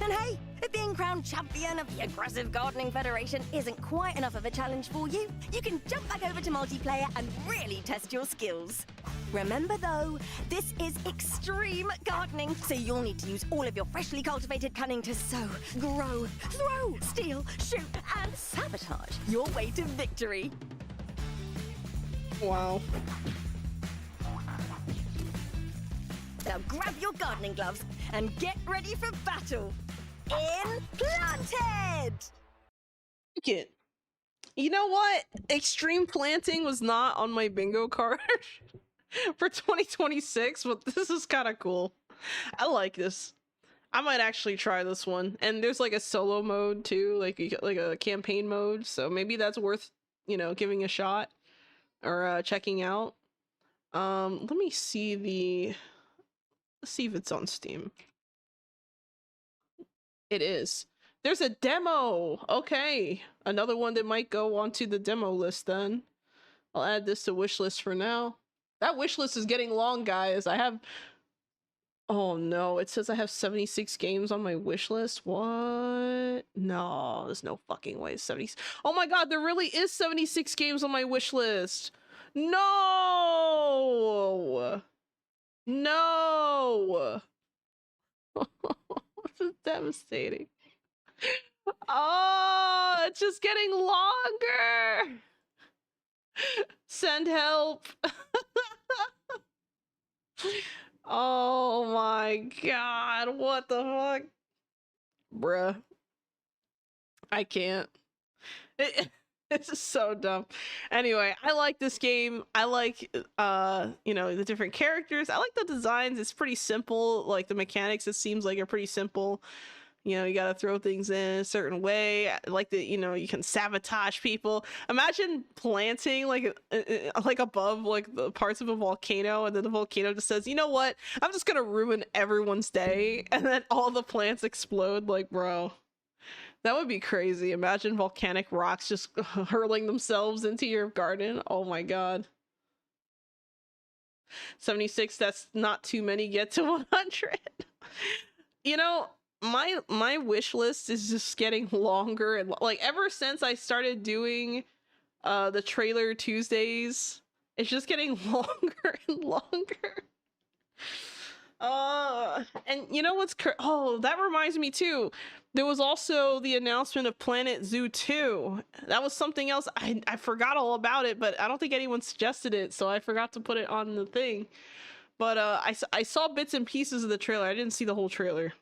And hey, if being crowned champion of the Aggressive Gardening Federation isn't quite enough of a challenge for you, you can jump back over to multiplayer and really test your skills. Remember though, this is extreme gardening, so you'll need to use all of your freshly cultivated cunning to sow, grow, throw, steal, shoot, and sabotage your way to victory. Wow. Now grab your gardening gloves and get ready for battle. In Planted! It. You know what? Extreme planting was not on my bingo card for 2026, but this is kind of cool. I like this. I might actually try this one. And there's like a solo mode too, like a campaign mode, so maybe that's worth, you know, giving a shot or checking out. Let me see let's see if it's on Steam. It is. There's a demo. Okay. Another one that might go onto the demo list then. I'll add this to wish list for now. That wish list is getting long, guys. Oh no, it says I have 76 games on my wish list. What? No, there's no fucking way. 70. Oh my god, there really is 76 games on my wish list. No! No! This is devastating. Oh, it's just getting longer. Send help. Oh my god, what the fuck? Bruh. I can't. It's just so dumb. Anyway, I like this game. I like you know, the different characters. I like the designs. It's pretty simple. Like the mechanics, it seems like are pretty simple. You know, you gotta throw things in a certain way. I like that, you know, you can sabotage people. Imagine planting like above like the parts of a volcano, and then the volcano just says, you know what? I'm just gonna ruin everyone's day, and then all the plants explode. Like, bro, that would be crazy. Imagine volcanic rocks just hurling themselves into your garden. Oh my god. 76, that's not too many get to 100. You know, my wish list is just getting longer, and like ever since I started doing the trailer Tuesdays, it's just getting longer and longer. And you know what's oh, that reminds me too. There was also the announcement of Planet Zoo 2. That was something else. I forgot all about it, but I don't think anyone suggested it, so I forgot to put it on the thing. But I saw bits and pieces of the trailer. I didn't see the whole trailer.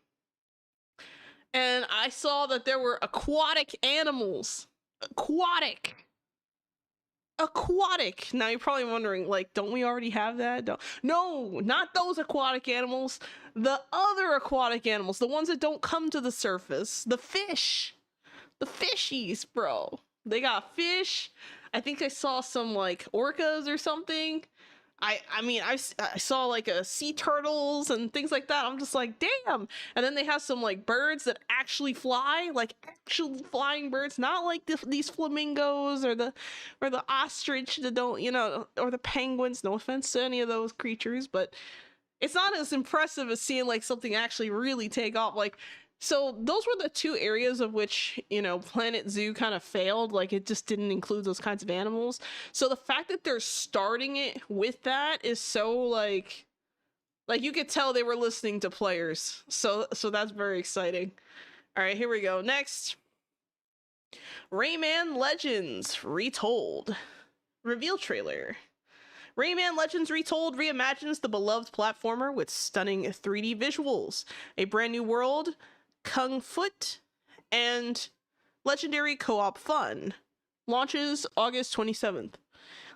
And I saw that there were aquatic animals. Aquatic. Now you're probably wondering, like, don't we already have that? No, not those aquatic animals. The other aquatic animals, the ones that don't come to the surface. The fish. The fishies, bro. They got fish. I think I saw some like orcas or something. I mean, I saw like sea turtles and things like that. I'm just like, damn. And then they have some like birds that actually fly, like actual flying birds, not like these flamingos or the ostrich that don't, you know, or the penguins. No offense to any of those creatures, but it's not as impressive as seeing like something actually really take off. Like, so those were the two areas of which, you know, Planet Zoo kind of failed. Like, it just didn't include those kinds of animals. So the fact that they're starting it with that is so like you could tell they were listening to players. So that's very exciting. All right, here we go. Next, Rayman Legends Retold reveal trailer. Rayman Legends Retold reimagines the beloved platformer with stunning 3D visuals, a brand new world, Kung Foot, and legendary co-op fun. Launches August 27th.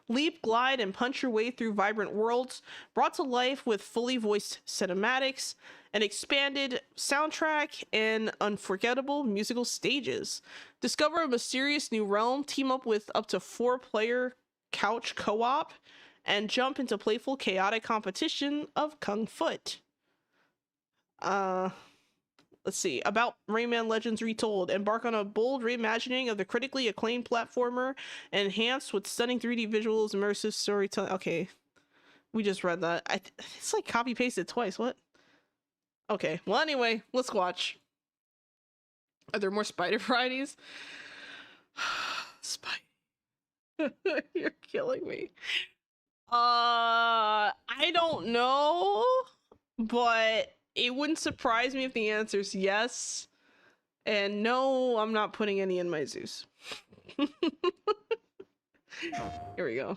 Leap, glide, and punch your way through vibrant worlds, brought to life with fully voiced cinematics, an expanded soundtrack, and unforgettable musical stages. Discover a mysterious new realm, team up with up to 4-player couch co-op, and jump into playful, chaotic competition of Kung Foot. Let's see. About Rayman Legends Retold. Embark on a bold reimagining of the critically acclaimed platformer, enhanced with stunning 3D visuals, immersive storytelling. Okay. We just read that. It's like copy-pasted twice. What? Okay. Well, anyway, let's watch. Are there more spider varieties? Spider. You're killing me. I don't know, but it wouldn't surprise me if the answer is yes. And no, I'm not putting any in my Zeus. Here we go.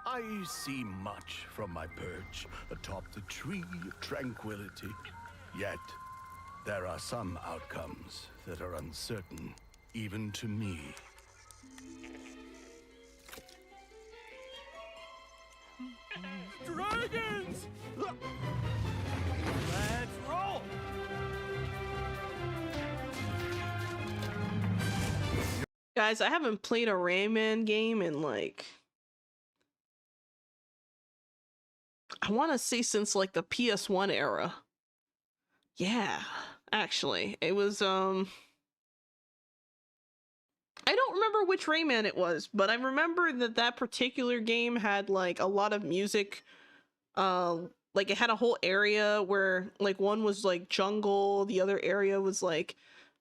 I see much from my perch atop the tree of tranquility. Yet, there are some outcomes that are uncertain, even to me. Dragons! Let's roll! Guys, I haven't played a Rayman game in like, I want to say since like the PS1 era. Yeah, actually. It was I don't remember which Rayman it was, but I remember that particular game had like a lot of music. Like it had a whole area where like one was like jungle, the other area was like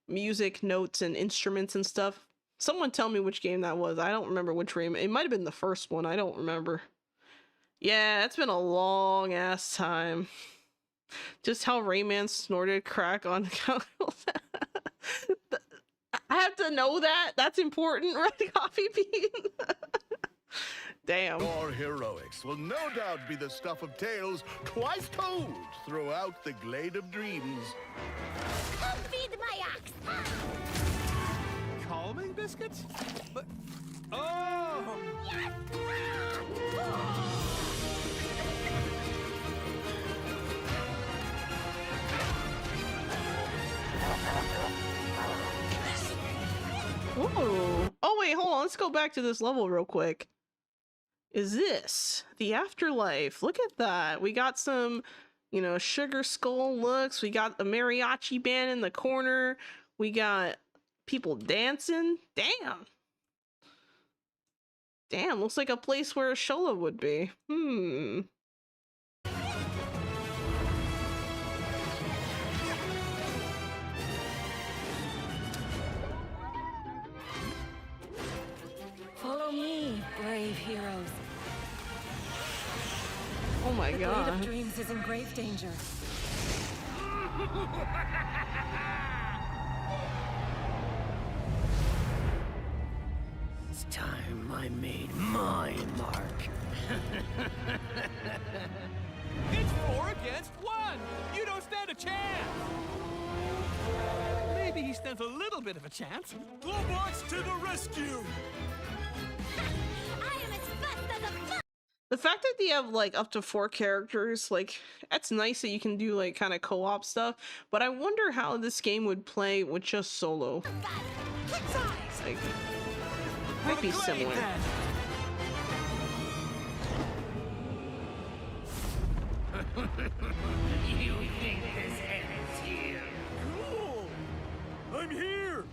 music, notes, and instruments and stuff. Someone tell me which game that was. I don't remember which Rayman. It might have been the first one. I don't remember. Yeah, it's been a long ass time. Just how Rayman snorted crack on I have to know that. That's important, right, Coffee Bean? Damn. Your heroics will no doubt be the stuff of tales twice told throughout the Glade of Dreams. Come feed my ox! Calming biscuits? But... Oh! Yes! Ooh. Oh wait, hold on. Let's go back to this level real quick. Is this the afterlife? Look at that. We got some, you know, sugar skull looks. We got a mariachi band in the corner. We got people dancing. Damn. Damn, looks like a place where a Xolo would be. Follow me, brave heroes. Oh my The Glade god. of Dreams is in grave danger. It's time I made my mark. It's 4 against 1! You don't stand a chance! Maybe he stands a little bit of a chance. Globots to the rescue! I am as fast as a foot! The fact that they have like up to 4 characters, like, that's nice that you can do like kind of co-op stuff, but I wonder how this game would play with just solo. Like, might be similar. You think this ends here? Cool! I'm here!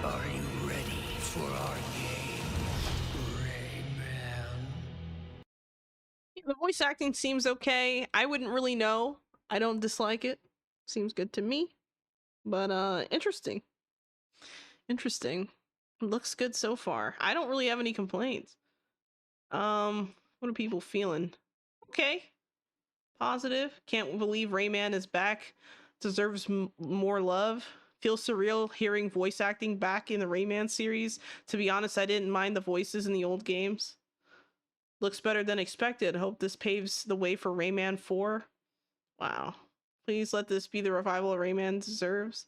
Are you ready for our game, Rayman? The voice acting seems okay. I wouldn't really know. I don't dislike it. Seems good to me. But interesting. Interesting. Looks good so far. I don't really have any complaints. What are people feeling? Okay. Positive. Can't believe Rayman is back. Deserves more love. Feels surreal hearing voice acting back in the Rayman series. To be honest, I didn't mind the voices in the old games. Looks better than expected. Hope this paves the way for Rayman 4. Wow. Please let this be the revival Rayman deserves.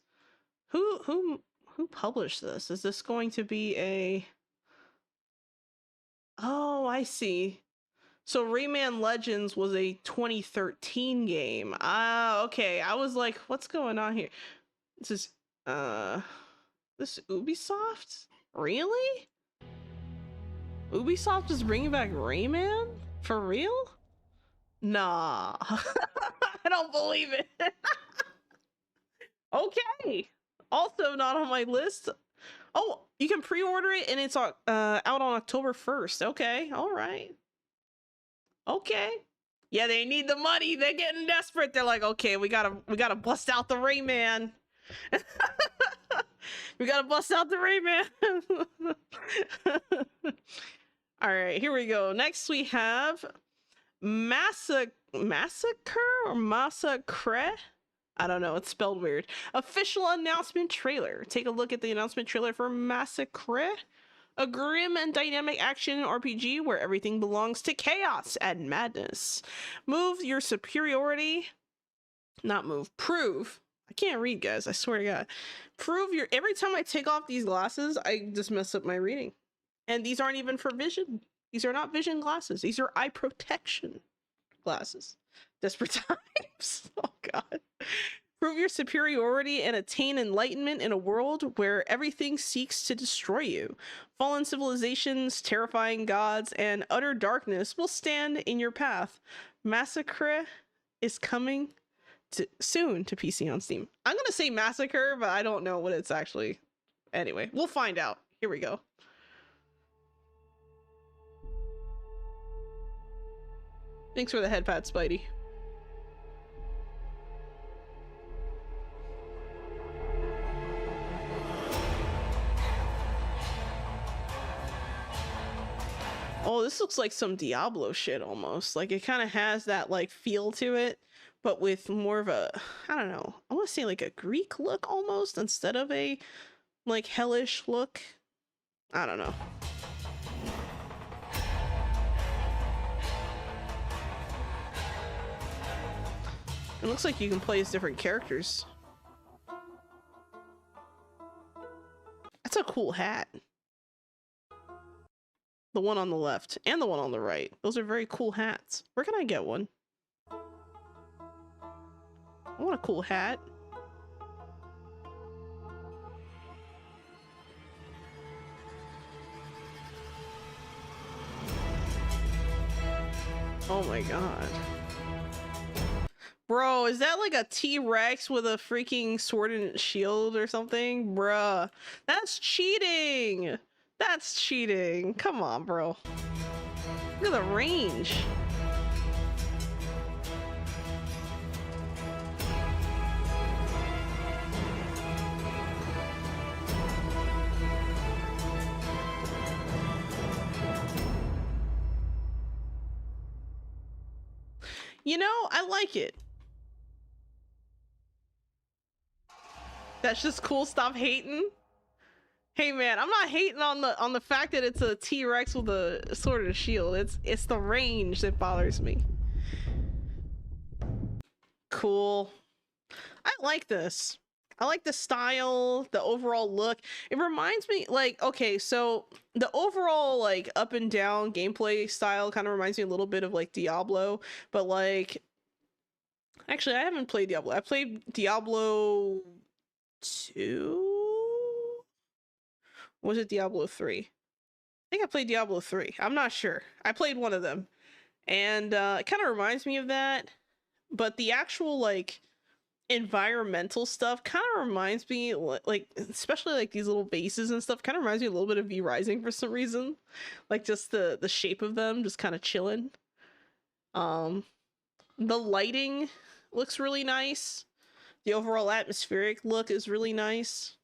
Who published this? Is this going to be a... Oh, I see. So Rayman Legends was a 2013 game. Ah, okay. I was like, what's going on here? This is, this Ubisoft? Really? Ubisoft is bringing back Rayman? For real? Nah. I don't believe it. Okay. Also not on my list. Oh, you can pre-order it and it's out on October 1st. Okay, all right. Okay. Yeah, they need the money. They're getting desperate. They're like, okay, we gotta bust out the Rayman. We gotta bust out the Rayman. All right, here we go. Next we have Massacre or Massacre? I don't know, it's spelled weird. Official announcement trailer. Take a look at the announcement trailer for Massacre, a grim and dynamic action RPG where everything belongs to chaos and madness. Move your superiority, not move, prove. I can't read, guys, I swear to God. Prove your, every time I take off these glasses, I just mess up my reading. And these aren't even for vision. These are not vision glasses. These are eye protection glasses. Desperate times. Oh God. Prove your superiority and attain enlightenment in a world where everything seeks to destroy you. Fallen civilizations, terrifying gods, and utter darkness will stand in your path. Massacre is coming soon to PC on Steam. I'm gonna say Massacre, but I don't know what it's actually. Anyway, we'll find out. Here we go. Thanks for the headpat, Spidey. Oh, this looks like some Diablo shit almost. Like it kind of has that like feel to it, but with more of a, I don't know, I want to say like a Greek look almost instead of a like hellish look. I don't know. It looks like you can play as different characters. That's a cool hat. The one on the left and the one on the right. Those are very cool hats. Where can I get one? I want a cool hat. Oh my god. Bro, is that like a T-Rex with a freaking sword and shield or something? Bruh, that's cheating. That's cheating. Come on, bro. Look at the range. You know, I like it. That's just cool. Stop hating. Hey man, I'm not hating on the fact that it's a T-Rex with a sword and a shield. It's the range that bothers me. Cool. I like this. I like the style, the overall look. It reminds me, like, okay, so the overall like up and down gameplay style kind of reminds me a little bit of like Diablo, but like, actually I haven't played Diablo. I played Diablo 2? Was it Diablo 3? I think I played Diablo 3. I'm not sure. I played one of them. And it kind of reminds me of that. But the actual, like, environmental stuff kind of reminds me, like, especially, like, these little bases and stuff, kind of reminds me a little bit of V Rising for some reason. Like, just the shape of them, just kind of chilling. The lighting looks really nice. The overall atmospheric look is really nice.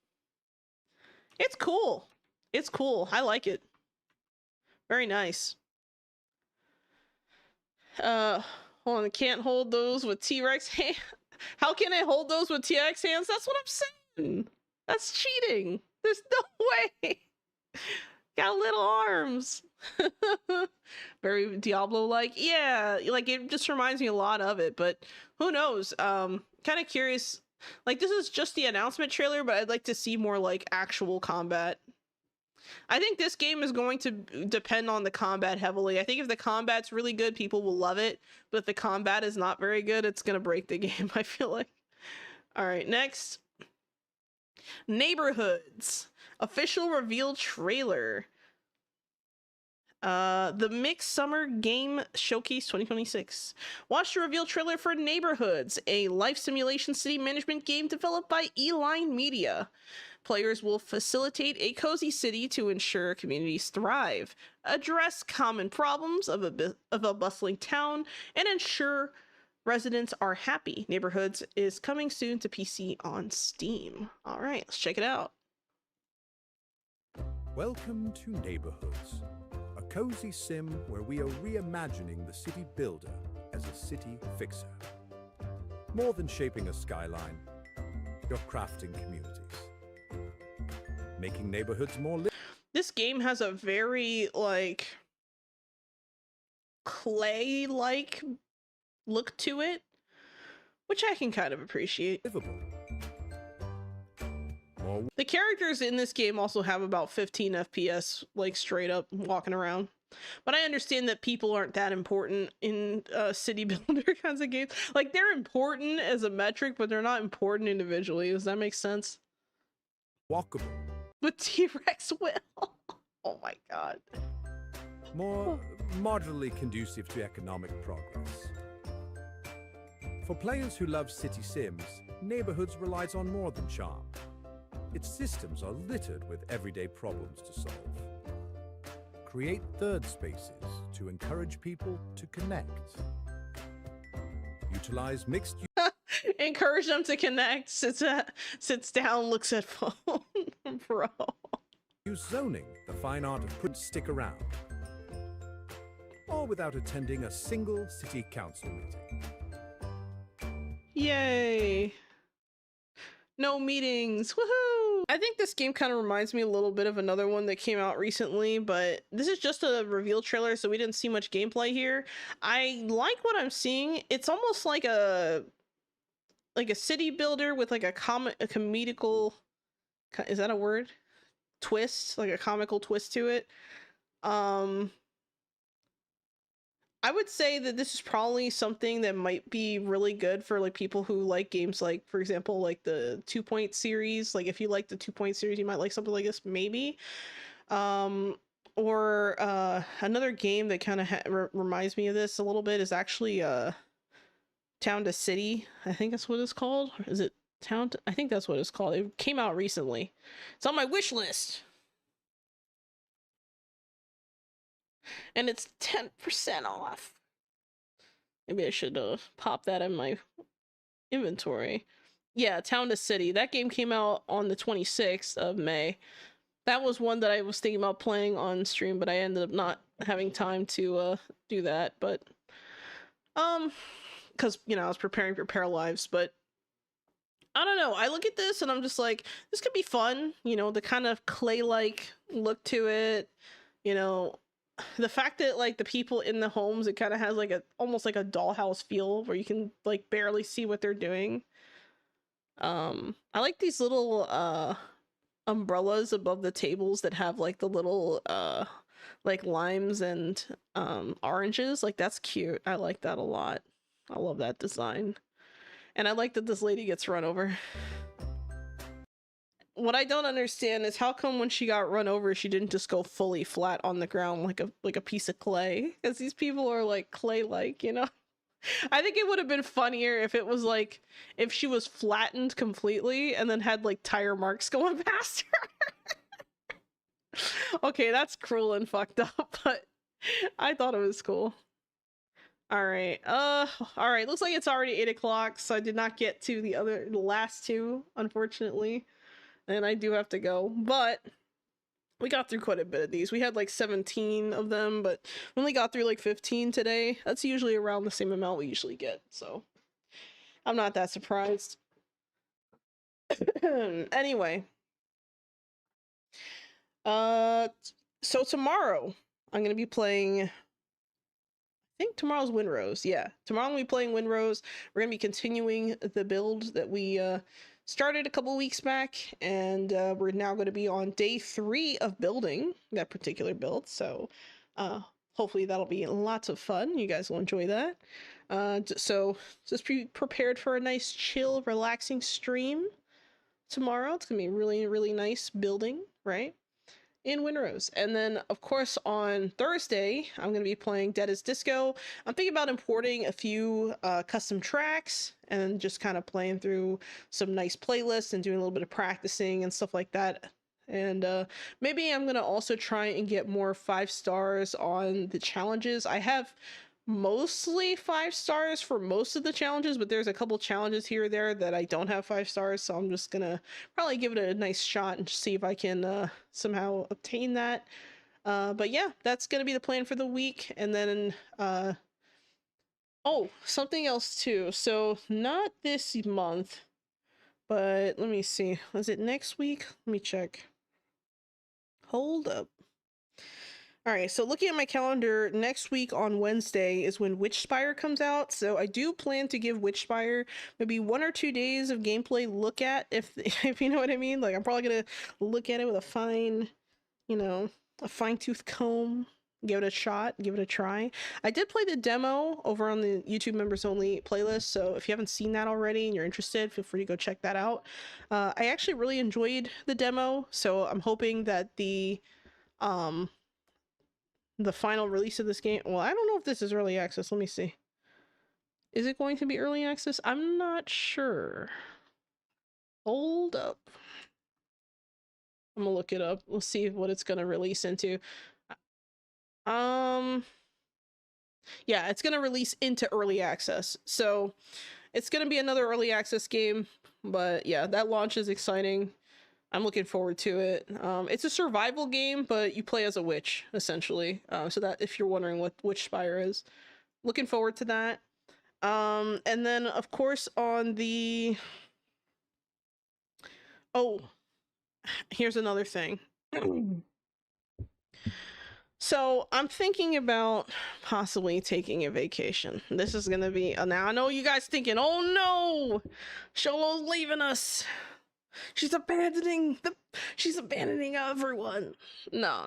It's cool. It's cool. I like it. Very nice. Hold on. I can't hold those with T-Rex hands. How can I hold those with T-Rex hands? That's what I'm saying. That's cheating. There's no way. Got little arms. Very Diablo-like. Yeah, like it just reminds me a lot of it, but who knows? Kind of curious. Like, this is just the announcement trailer, but I'd like to see more, like, actual combat. I think this game is going to depend on the combat heavily. I think if the combat's really good, people will love it. But if the combat is not very good, it's going to break the game, I feel like. All right, next. Neighborhoods. Official reveal trailer. The Mixed Summer Game Showcase 2026. Watch the reveal trailer for Neighborhoods, a life simulation city management game developed by Eline Media. Players will facilitate a cozy city to ensure communities thrive, address common problems of a bustling town, and ensure residents are happy. Neighborhoods is coming soon to PC on Steam. All right, let's check it out. Welcome to Neighborhoods, a cozy sim where we are reimagining the city builder as a city fixer. More than shaping a skyline, you're crafting communities. Making neighborhoods more This game has a very, like, clay-like look to it, which I can kind of appreciate. livable. The characters in this game also have about 15 FPS, like, straight up walking around. But I understand that people aren't that important in city builder kinds of games. Like, they're important as a metric, but they're not important individually. Does that make sense? Walkable. With T-Rex will. Oh my god. More moderately conducive to economic progress. For players who love city sims, Neighborhoods relies on more than charm. Its systems are littered with everyday problems to solve. Create third spaces to encourage people to connect. Utilize mixed Encourage them to connect. Sits down, looks at phone. Bro. use zoning, the fine art of stick around. all without attending a single city council meeting. Yay! No meetings! Woohoo! I think this game kind of reminds me a little bit of another one that came out recently, but this is just a reveal trailer, so we didn't see much gameplay here. I like what I'm seeing. It's almost like a city builder with like a comedical, is that a word? Twist, like a comical twist to it. I would say that this is probably something that might be really good for like people who like games like, for example, like the 2 Point series. Like if you like the 2 Point series, you might like something like this, maybe. Or another game that kind of reminds me of this a little bit is actually Town to City. I think that's what it's called. Is it Town to, I think that's what it's called. It came out recently. It's on my wish list. And it's 10% off. Maybe I should pop that in my inventory. Yeah, Town to City. That game came out on the 26th of May. That was one that I was thinking about playing on stream, but I ended up not having time to do that. But because you know I was preparing for Pair Lives, but I don't know. I look at this and I'm just like, this could be fun. You know, the kind of clay-like look to it. You know, the fact that like the people in the homes, it kind of has like a almost like a dollhouse feel where you can like barely see what they're doing. I like these little umbrellas above the tables that have like the little like limes and oranges. Like that's cute. I like that a lot. I love that design. And I like that this lady gets run over. What I don't understand is how come when she got run over, she didn't just go fully flat on the ground like a piece of clay? Because these people are like clay-like, you know? I think it would have been funnier if it was like, if she was flattened completely and then had like tire marks going past her. Okay, that's cruel and fucked up, but I thought it was cool. Alright, alright, looks like it's already 8 o'clock, so I did not get to the last two, unfortunately. And I do have to go, but we got through quite a bit of these. We had like 17 of them, but we only got through like 15 today. That's usually around the same amount we usually get, so I'm not that surprised. Anyway. So tomorrow, I'm gonna be playing, I think tomorrow's Windrose. Yeah, tomorrow I'm gonna be playing Windrose. We're gonna be continuing the build that we started a couple weeks back, and we're now going to be on day 3 of building that particular build. So hopefully that'll be lots of fun. You guys will enjoy that. So just be prepared for a nice, chill, relaxing stream tomorrow. It's gonna be really, really nice building, right? In Windrose. And then of course on Thursday I'm going to be playing Dead as Disco. I'm thinking about importing a few custom tracks and just kind of playing through some nice playlists and doing a little bit of practicing and stuff like that. And maybe I'm going to also try and get more 5 stars on the challenges. I have mostly 5 stars for most of the challenges, but there's a couple challenges here or there that I don't have 5 stars, so I'm just gonna probably give it a nice shot and see if I can somehow obtain that. But yeah, that's gonna be the plan for the week. And then oh, something else too. So not this month, but let me see, was it next week? Let me check. Hold up. Alright, so looking at my calendar, next week on Wednesday is when Witchspire comes out, so I do plan to give Witchspire maybe 1 or 2 days of gameplay look at, if you know what I mean. Like, I'm probably gonna look at it with a fine, you know, a fine-tooth comb, give it a shot, give it a try. I did play the demo over on the YouTube members only playlist, so if you haven't seen that already and you're interested, feel free to go check that out. I actually really enjoyed the demo, so I'm hoping that the final release of this game, well, I don't know if this is early access. Let me see. Is it going to be early access? I'm not sure. Hold up. I'm gonna look it up. We'll see what it's gonna release into. Yeah, it's gonna release into early access. So it's gonna be another early access game, but yeah, that launch is exciting. I'm looking forward to it. It's a survival game, but you play as a witch, essentially. So that if you're wondering what Witch Spire is, looking forward to that. And then, of course, on the... Oh, here's another thing. So I'm thinking about possibly taking a vacation. This is gonna be... Now, I know you guys thinking, oh no! Xolo's leaving us! She's abandoning everyone. No,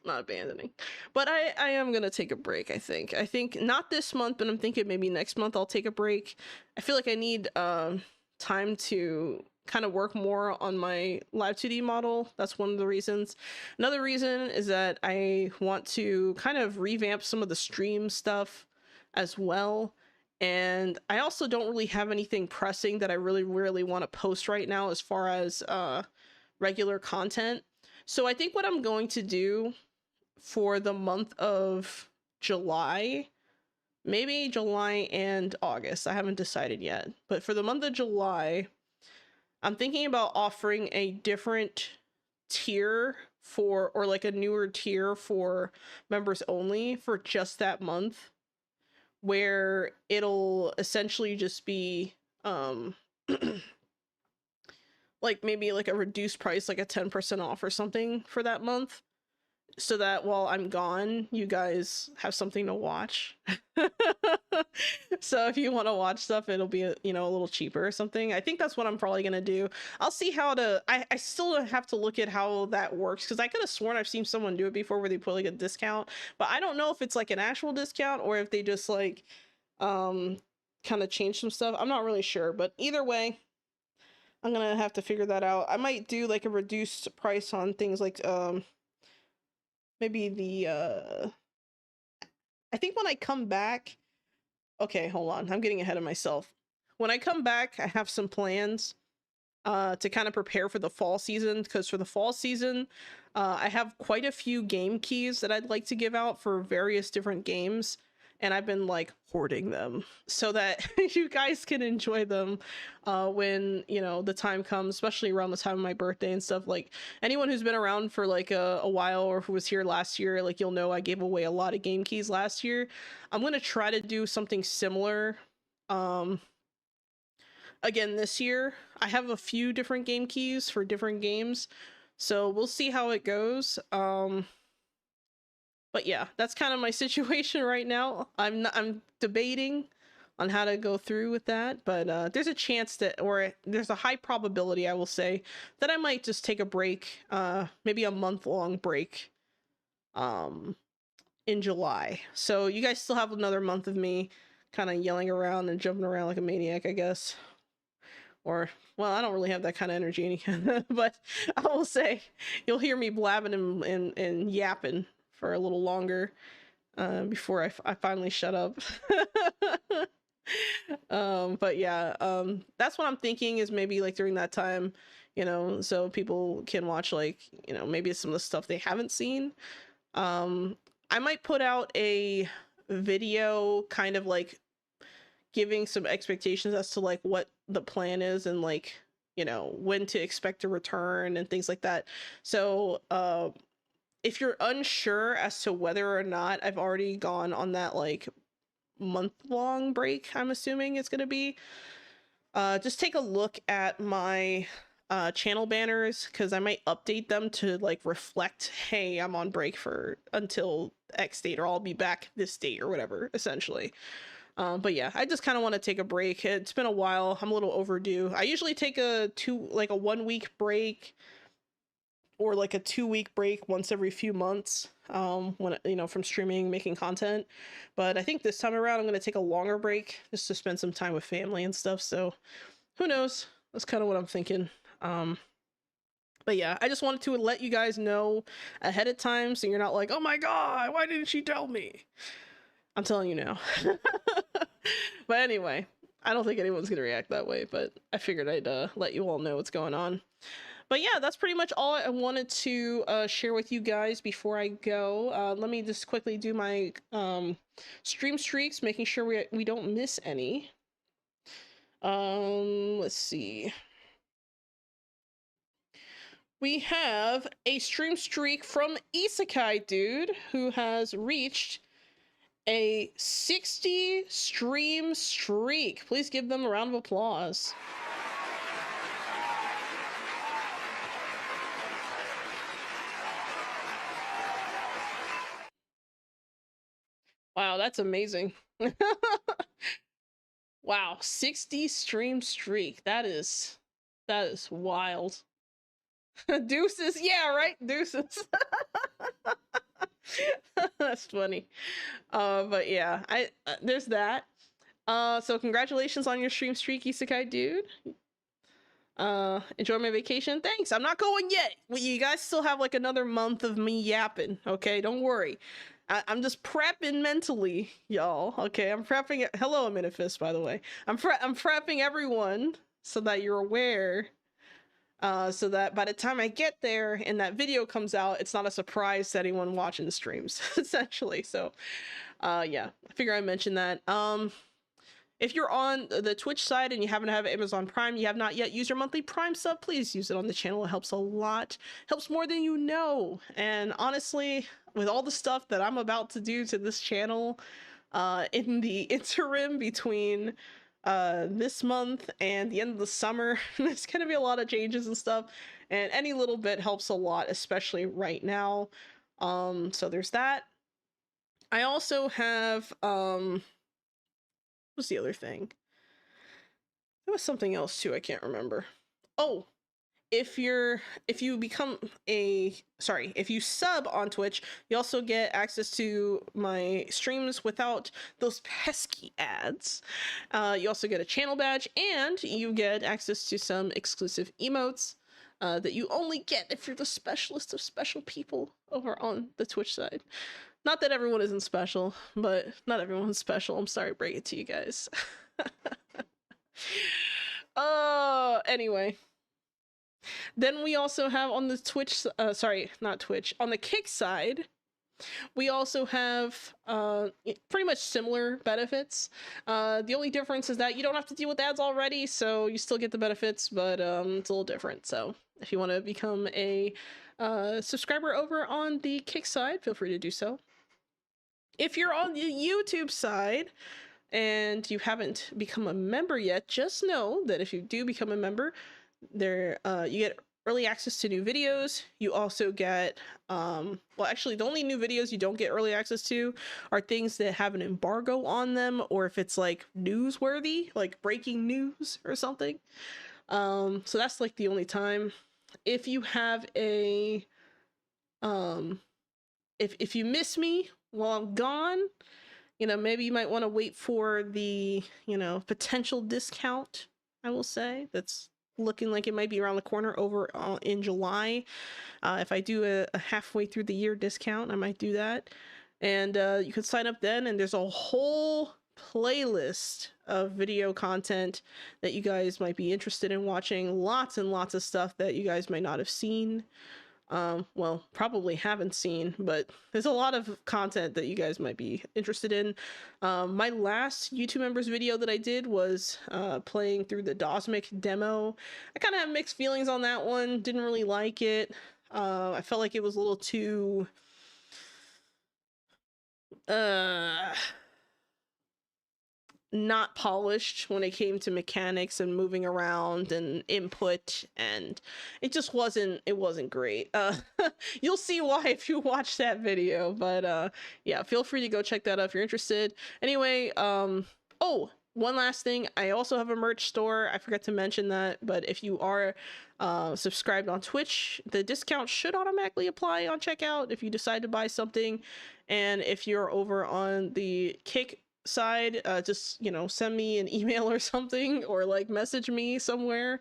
not abandoning. But I am gonna take a break, I think. I think not this month, but I'm thinking maybe next month I'll take a break. I feel like I need time to kind of work more on my live 2D model. That's one of the reasons. Another reason is that I want to kind of revamp some of the stream stuff as well. And I also don't really have anything pressing that I really want to post right now as far as regular content. So I think what I'm going to do for the month of July, maybe July and August, I haven't decided yet, but for the month of July, I'm thinking about offering a different tier for, or like a newer tier for members only for just that month, where it'll essentially just be like maybe like a reduced price, like a 10% off or something for that month, so that while I'm gone, you guys have something to watch. So if you want to watch stuff, it'll be, you know, a little cheaper or something. I think that's what I'm probably gonna do. I'll see how to... I still have to look at how that works, because I could have sworn I've seen someone do it before where they put like a discount, but I don't know if it's like an actual discount or if they just like kind of change some stuff. I'm not really sure, but either way, I'm gonna have to figure that out. I might do like a reduced price on things like maybe the I think when I come back... Okay, hold on, I'm getting ahead of myself. When I come back, I have some plans to kind of prepare for the fall season, because for the fall season, I have quite a few game keys that I'd like to give out for various different games, and I've been like hoarding them so that you guys can enjoy them when, you know, the time comes, especially around the time of my birthday and stuff. Like, anyone who's been around for like a while, or who was here last year, like, you'll know I gave away a lot of game keys last year. I'm gonna try to do something similar again this year. I have a few different game keys for different games, so we'll see how it goes. But yeah, that's kind of my situation right now. I'm debating on how to go through with that, but there's a chance that, or there's a high probability, I will say, that I might just take a break, maybe a month-long break in July. So you guys still have another month of me kind of yelling around and jumping around like a maniac, I guess. Or, well, I don't really have that kind of energy, but I will say you'll hear me blabbing and yapping for a little longer before I finally shut up. But yeah, that's what I'm thinking, is maybe like during that time, you know, so people can watch, like, you know, maybe some of the stuff they haven't seen. I might put out a video kind of like giving some expectations as to like what the plan is, and like, you know, when to expect a return and things like that. So if you're unsure as to whether or not I've already gone on that like month-long break, I'm assuming it's gonna be, just take a look at my channel banners, because I might update them to like reflect, hey, I'm on break for until X date, or I'll be back this date, or whatever, essentially. But yeah, I just kind of want to take a break. It's been a while. I'm a little overdue. I usually take a 1 week break, or like a 2 week break once every few months, when, you know, from streaming, making content. But I think this time around I'm going to take a longer break just to spend some time with family and stuff. So who knows? That's kind of what I'm thinking. But yeah, I just wanted to let you guys know ahead of time, so you're not like, oh my god, why didn't she tell me? I'm telling you now. But anyway, I don't think anyone's gonna react that way, but I figured I'd let you all know what's going on. But yeah, that's pretty much all I wanted to share with you guys before I go. Let me just quickly do my stream streaks, making sure we don't miss any. Let's see. we have a stream streak from Isekai Dude, who has reached a 60 stream streak. Please give them a round of applause. Wow, that's amazing. Wow, 60 stream streak. That is wild. Deuces, yeah, right? Deuces. That's funny. But yeah, there's that. So congratulations on your stream streak, Isekai Dude. Enjoy my vacation. Thanks. I'm not going yet. You guys still have like another month of me yapping. Okay, don't worry. I'm just prepping mentally, y'all. Okay, I'm prepping. Hello, Aminifist, by the way. I'm prepping everyone so that you're aware. So that by the time I get there and that video comes out, it's not a surprise to anyone watching the streams, essentially. So, yeah, I figure I mentioned that. If you're on the Twitch side and you happen to have Amazon Prime, you have not yet used your monthly Prime sub, please use it on the channel. It helps a lot. Helps more than you know. And honestly, with all the stuff that I'm about to do to this channel, in the interim between this month and the end of the summer, there's gonna be a lot of changes and stuff, and any little bit helps a lot, especially right now. So there's that. I also have what's the other thing? There was something else too, I can't remember. Oh, if you sub on Twitch, you also get access to my streams without those pesky ads. You also get a channel badge, and you get access to some exclusive emotes that you only get if you're the specialist of special people over on the Twitch side. Not that everyone isn't special, but not everyone's special. I'm sorry to break it to you guys. Anyway. Then we also have on the Twitch, on the Kick side, we also have pretty much similar benefits. The only difference is that you don't have to deal with ads already, so you still get the benefits, but it's a little different. So if you want to become a subscriber over on the Kick side, feel free to do so. If you're on the YouTube side and you haven't become a member yet, just know that if you do become a member, there you get early access to new videos. You also get well, actually the only new videos you don't get early access to are things that have an embargo on them, or if it's like newsworthy, like breaking news or something. So that's like the only time. If you have a if you miss me while I'm gone, you know, maybe you might want to wait for the, you know, potential discount, I will say, that's looking like it might be around the corner over in July. If I do a halfway through the year discount, I might do that. And you can sign up then, and there's a whole playlist of video content that you guys might be interested in watching. Lots and lots of stuff that you guys might not have seen. Well, probably haven't seen, but there's a lot of content that you guys might be interested in. My last YouTube members video that I did was playing through the Dosmic demo. I kind of have mixed feelings on that one. Didn't really like it. I felt like it was a little too not polished when it came to mechanics and moving around and input, and it just wasn't great. You'll see why if you watch that video, but yeah, feel free to go check that out if you're interested. Anyway, oh, one last thing, I also have a merch store. I forgot to mention that, but if you are subscribed on Twitch, the discount should automatically apply on checkout if you decide to buy something. And if you're over on the Kick side, just, you know, send me an email or something, or like message me somewhere,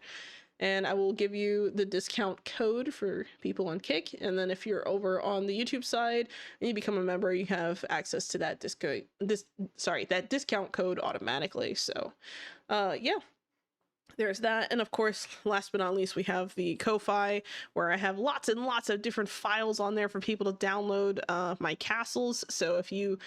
and I will give you the discount code for people on Kick. And then if you're over on the YouTube side and you become a member, you have access to that that discount code automatically. So yeah, there's that. And of course, last but not least, we have the Ko-Fi, where I have lots and lots of different files on there for people to download my castles. So if you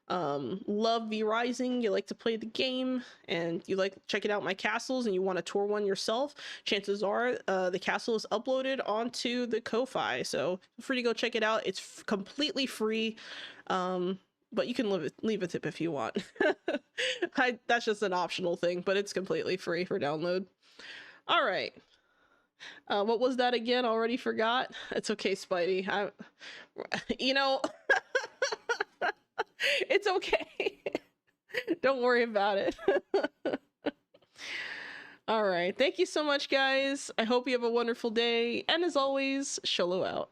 love V Rising, you like to play the game, and you like checking out my castles, and you want to tour one yourself, chances are the castle is uploaded onto the Ko-Fi. So feel free to go check it out. It's completely free. But you can leave a tip if you want. That's just an optional thing, but it's completely free for download. All right. What was that again? Already forgot. It's okay, Spidey. You know, it's okay. Don't worry about it. All right. Thank you so much, guys. I hope you have a wonderful day. And as always, Xolo out.